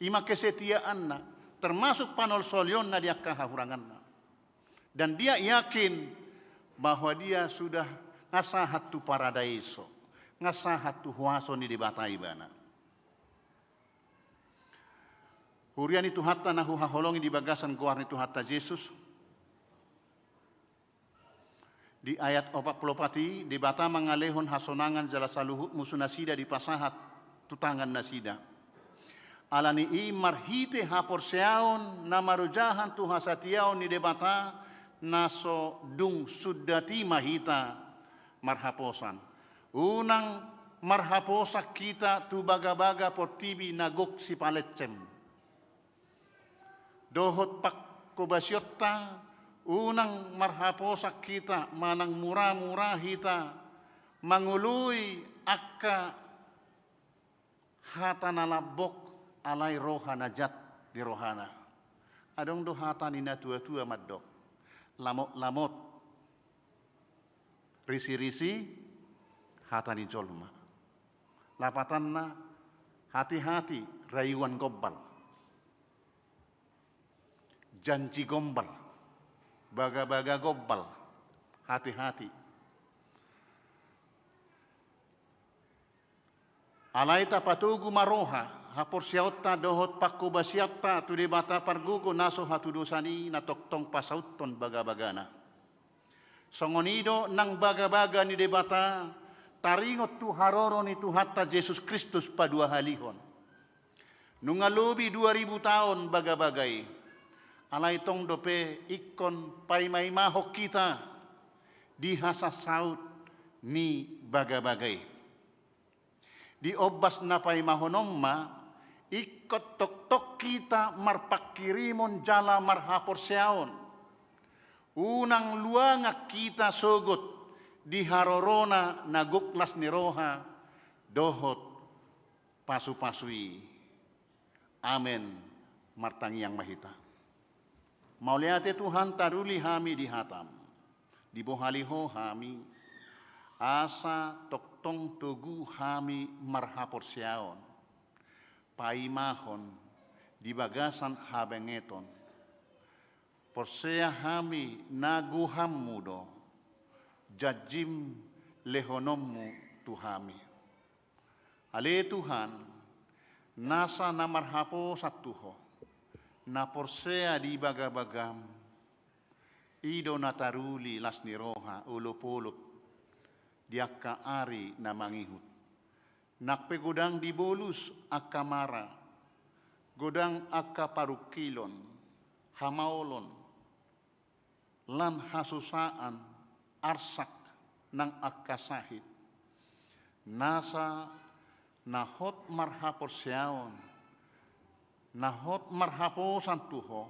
S3: ima kesetiaan na termasuk panol solyon na dia kahahurangan na. Dan dia yakin bahwa dia sudah ngasahat tu paradaiso, ngasahat tu huaso ni debata ibana. Hurian itu hatta nahu haholongi di bagasan goar itu hatta Yesus. Di ayat 40 debata mangalehon hasonangan jala saluhut musunasida di pasahat tutangan nasida. Alani i marhite haporseaon na marujahan tu hasatiaon ni debata naso dung sudati mahita marhaposan. Unang marhaposak kita tu baga-baga portibi nagok si palecem. Dohot pak kobasyota unang marhaposak kita manang murah-murah hita mangului akka hata nalabok alai rohana jat di rohana. Adong do hata nina tua-tua maddok. Lamot-lamot. Risi-risi hata ni jolma. Lapatanna hati-hati rayuan gobbal. Janji gombal. Baga-baga gobbal. Hati-hati. Alaita patugu maroha. Hapor siyautta dohot pakku basiatta tu debata pargugo naso hatu dosani na toktong pasauton baga-bagana. Songonido nang baga-baga ni debata, taringot tu haroro ni Tuhatta Yesus Kristus padua halihon. Nungalobi 2000 tahun baga-bagay. Alay tong dope ikon paimay mahok kita di hasasaut ni baga-bagay. Di obas na paimahonom ma, ikot tok-tok kita marpakirimon jala marhapor seaon. Unang luangak kita sogot di harorona naguklas ni roha dohot pasu-pasui. Amen. Martangi yang mahita. Mauliate Tuhan taruli hami di hatam. Di bohaliho hami. Asa toktong tugu hami marhapor siaon. Paimahon di bagasan habengeton. Porsea hami naguhammu do, jajim lehonommu tuhami. Ale Tuhan, nasa namarhapo satuho, na porsea di bagabagam, ido nataruli lasniroha ulupuluk, diakka ari na mangihut. Nakpe godang di bolus akamara, godang akka parukilon, hamaolon, lan hasusaan arsak nang akasahit. Nasa nahot marhapor siaon, nahot marhapo santuho,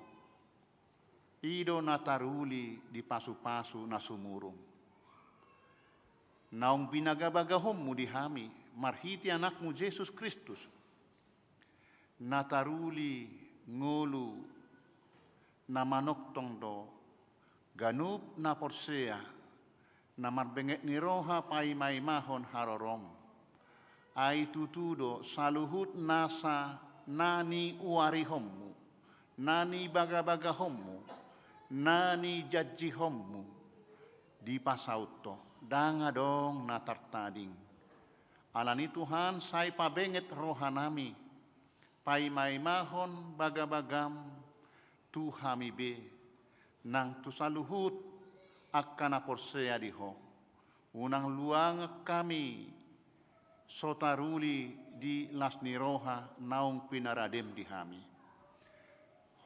S3: ido nataruli di pasu-pasu na sumurong. Naong binagabagahom mo di hami, marhiti anakmu Jesus Kristus, nataruli ngulu na manoktong do, ganup na porsea, na marbengek ni roha paimay mahon harorom, ay tutudo saluhut nasa nani uarihommu, nani bagabagahommu, nani jajihommu, di pasauto, dangadong natartading. Alani Tuhan say pabenget roha nami, paimay mahon bagabagam, tuhami be, nang tusaluhut akkana porsea diho. Unang luang kami sotaruli di lasniroha naung pinaradem di hami.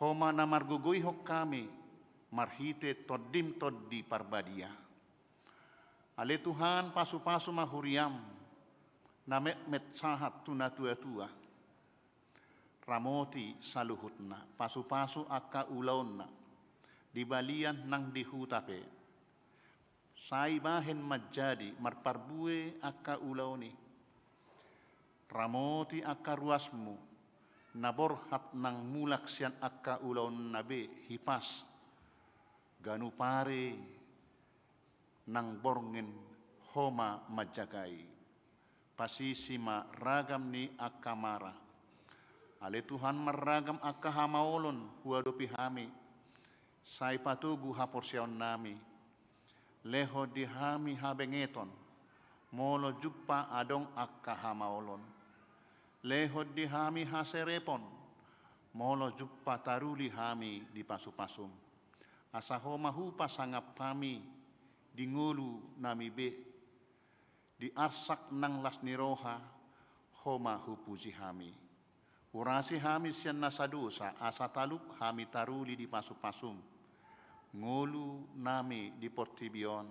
S3: Homa na margugoy hok kami marhite toddim toddi parbadia. Ale Tuhan pasu-pasu mahuriam na met sahat tuna tua-tua. Ramoti saluhutna pasu-pasu akka ulaonna di balian nang dihutape. Sai bahen majadi marparbue akka ulaoni. Ramoti akka ruasmu naborhat nang mulak sian akka ulaon nabe hipas. Ganupare nang borngen homa majagai. Pasisima ragam ni akka mara. Ale Tuhan meragam akka hamaolon huadopi hami. Sai patugu haporsion nami, leho di hami habengeton, molo juppa adong akka hamaolon. Leho di hami haserepon, molo juppa taruli hami di pasu-pasum. Asahoma hupa sangap kami, di ngulu nami be, di arsak nang lasniroha, homa hupuji hami. Urasi hami sian nasadusa, asa taluk hami taruli di pasu-pasum. Ngulu nami di portibion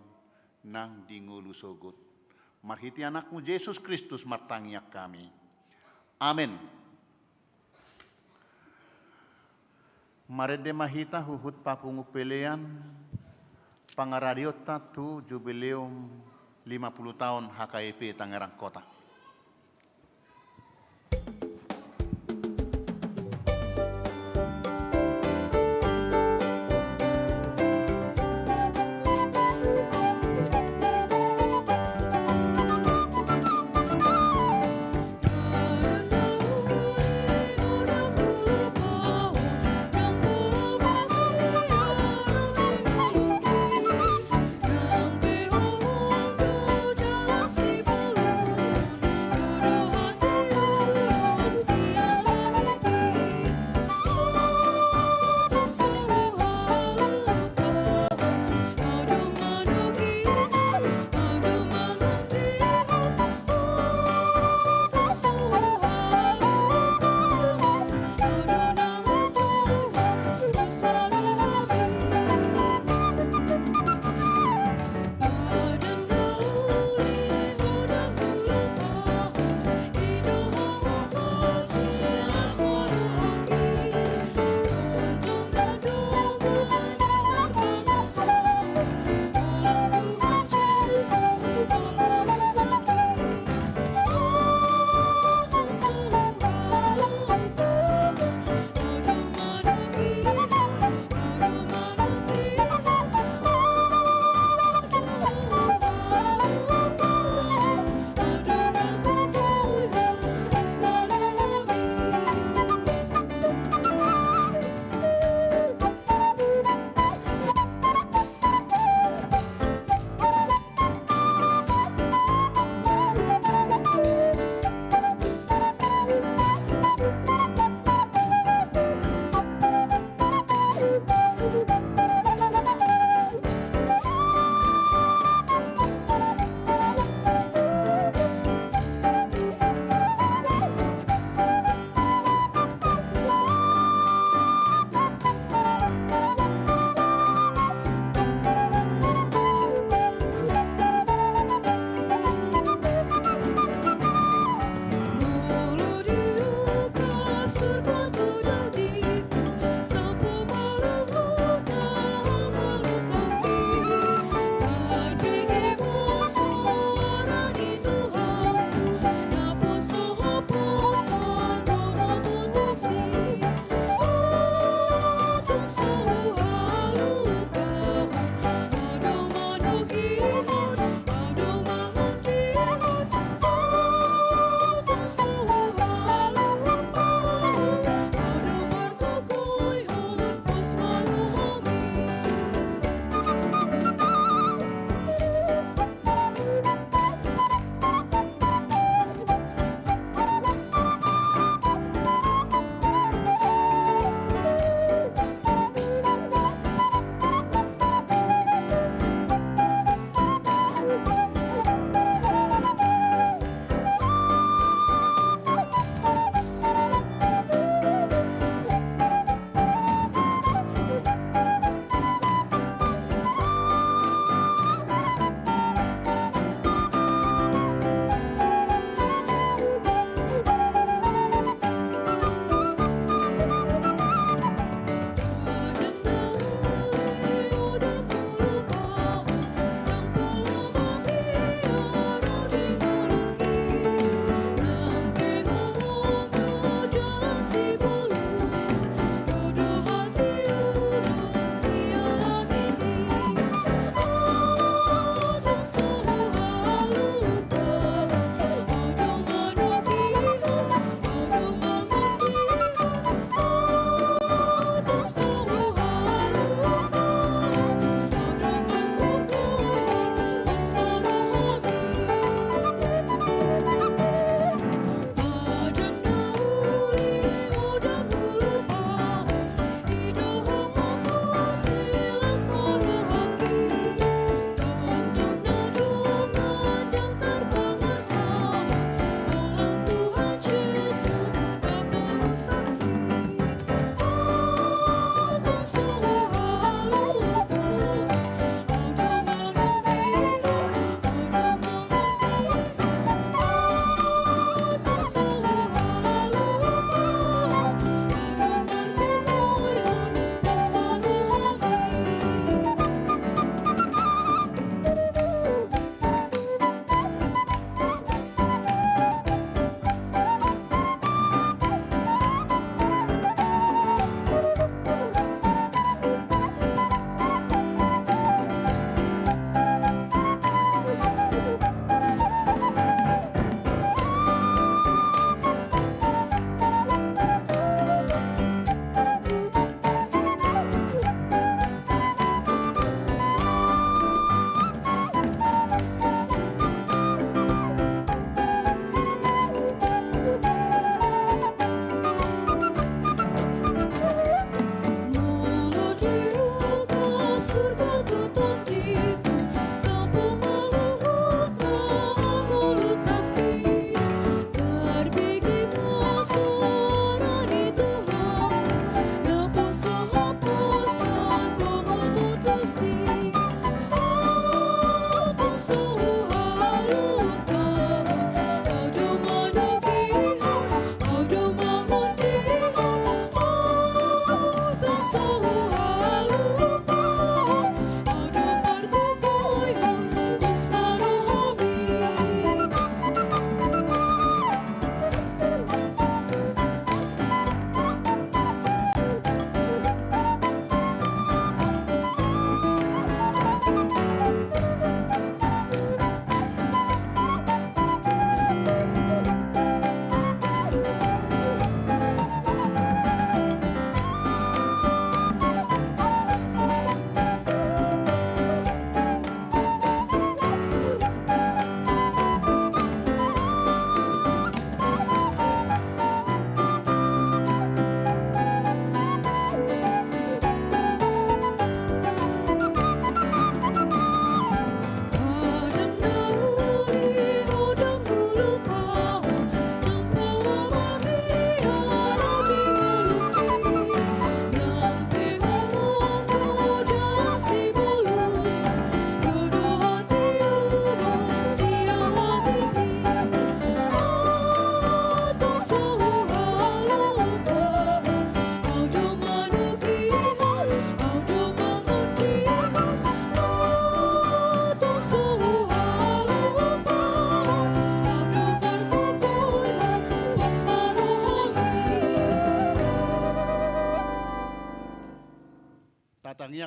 S3: nang di ngulu sogut. Marhiti anakmu Yesus Kristus martangyak kami. Amin. Marede mahita huhut papungu pelean pangaradiota tu jubileum 50 tahun HKIP Tangerang Kota.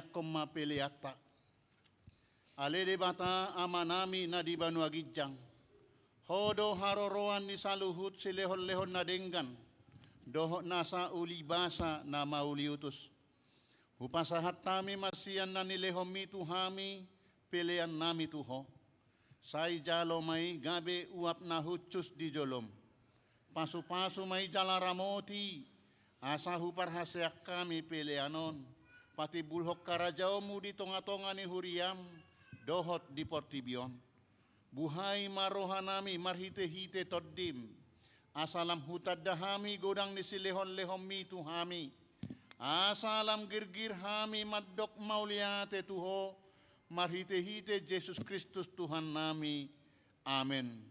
S3: komma peleata. Ale de bata amanami na di Banua Gijang. Hodo haroroan ni saluhut silehon-lehon na denggan. Dohot nasa ulibasa na mauliutus. Hupasahat tami masian na nilehom mitu hami pelean nami tuho. Sai jalo may gabe uap na hucus di jolom. Pasu-pasu may jala ramoti. Asa huparhaseak kami peleanon. Pati bulhok karajaomu di tonga-tonga ni huriam. Dohot di portibion. Buhay marohanami marhite-hite toddim. Asalam hutad dahami godang ni silehon-lehom mitu hami. Asalam girgir hami maddok mauliate tuho. Marhite-hite Yesus Kristus Tuhan nami. Amin.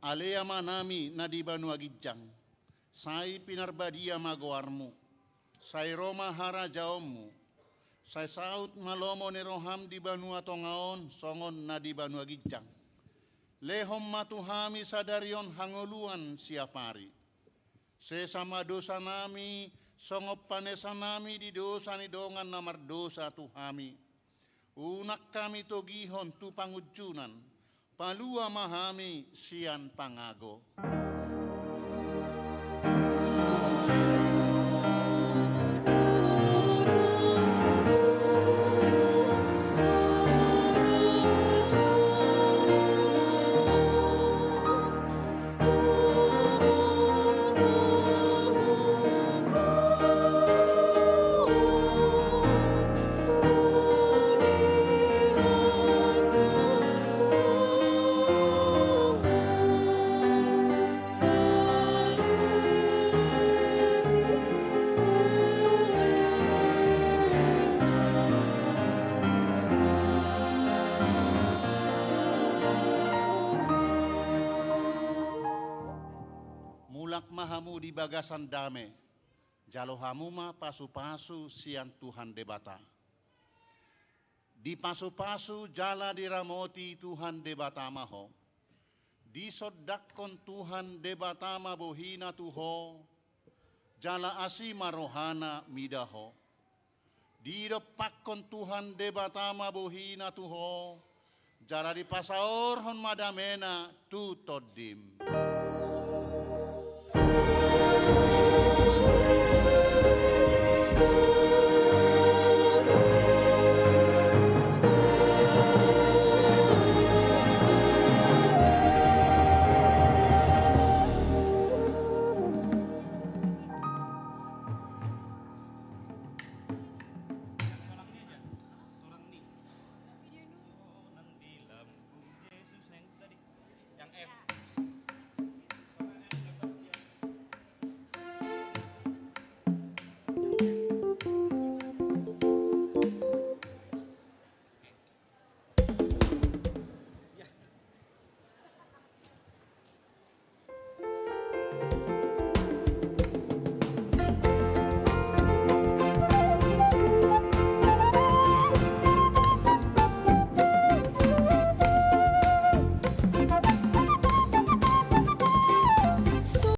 S3: Aleama nami na di Banua Gijang, sai pinarbadia magoarmu, sai Roma harajaommu, sai saut malomo ni roham di Banua Tongaon, songon na di Banua Gijang. Lehom matuhami sadarion hangoluan siapari. Sesama dosa nami, songop panesa nami di dosa ni dongan namar dosa tuhami. Unak kami togihon tu pangujunan, palua mahami sian pangago. Mahamu di bagasan dame, jalo hamuma pasu-pasu sian Tuhan debata. Di pasu-pasu jala diramoti Tuhan debata maho. Di sodakon Tuhan debata mabohina tuho, jala asima rohana midaho. Di depakon Tuhan debata mabohina tuho, jala di pasaor hon madamena tu todim.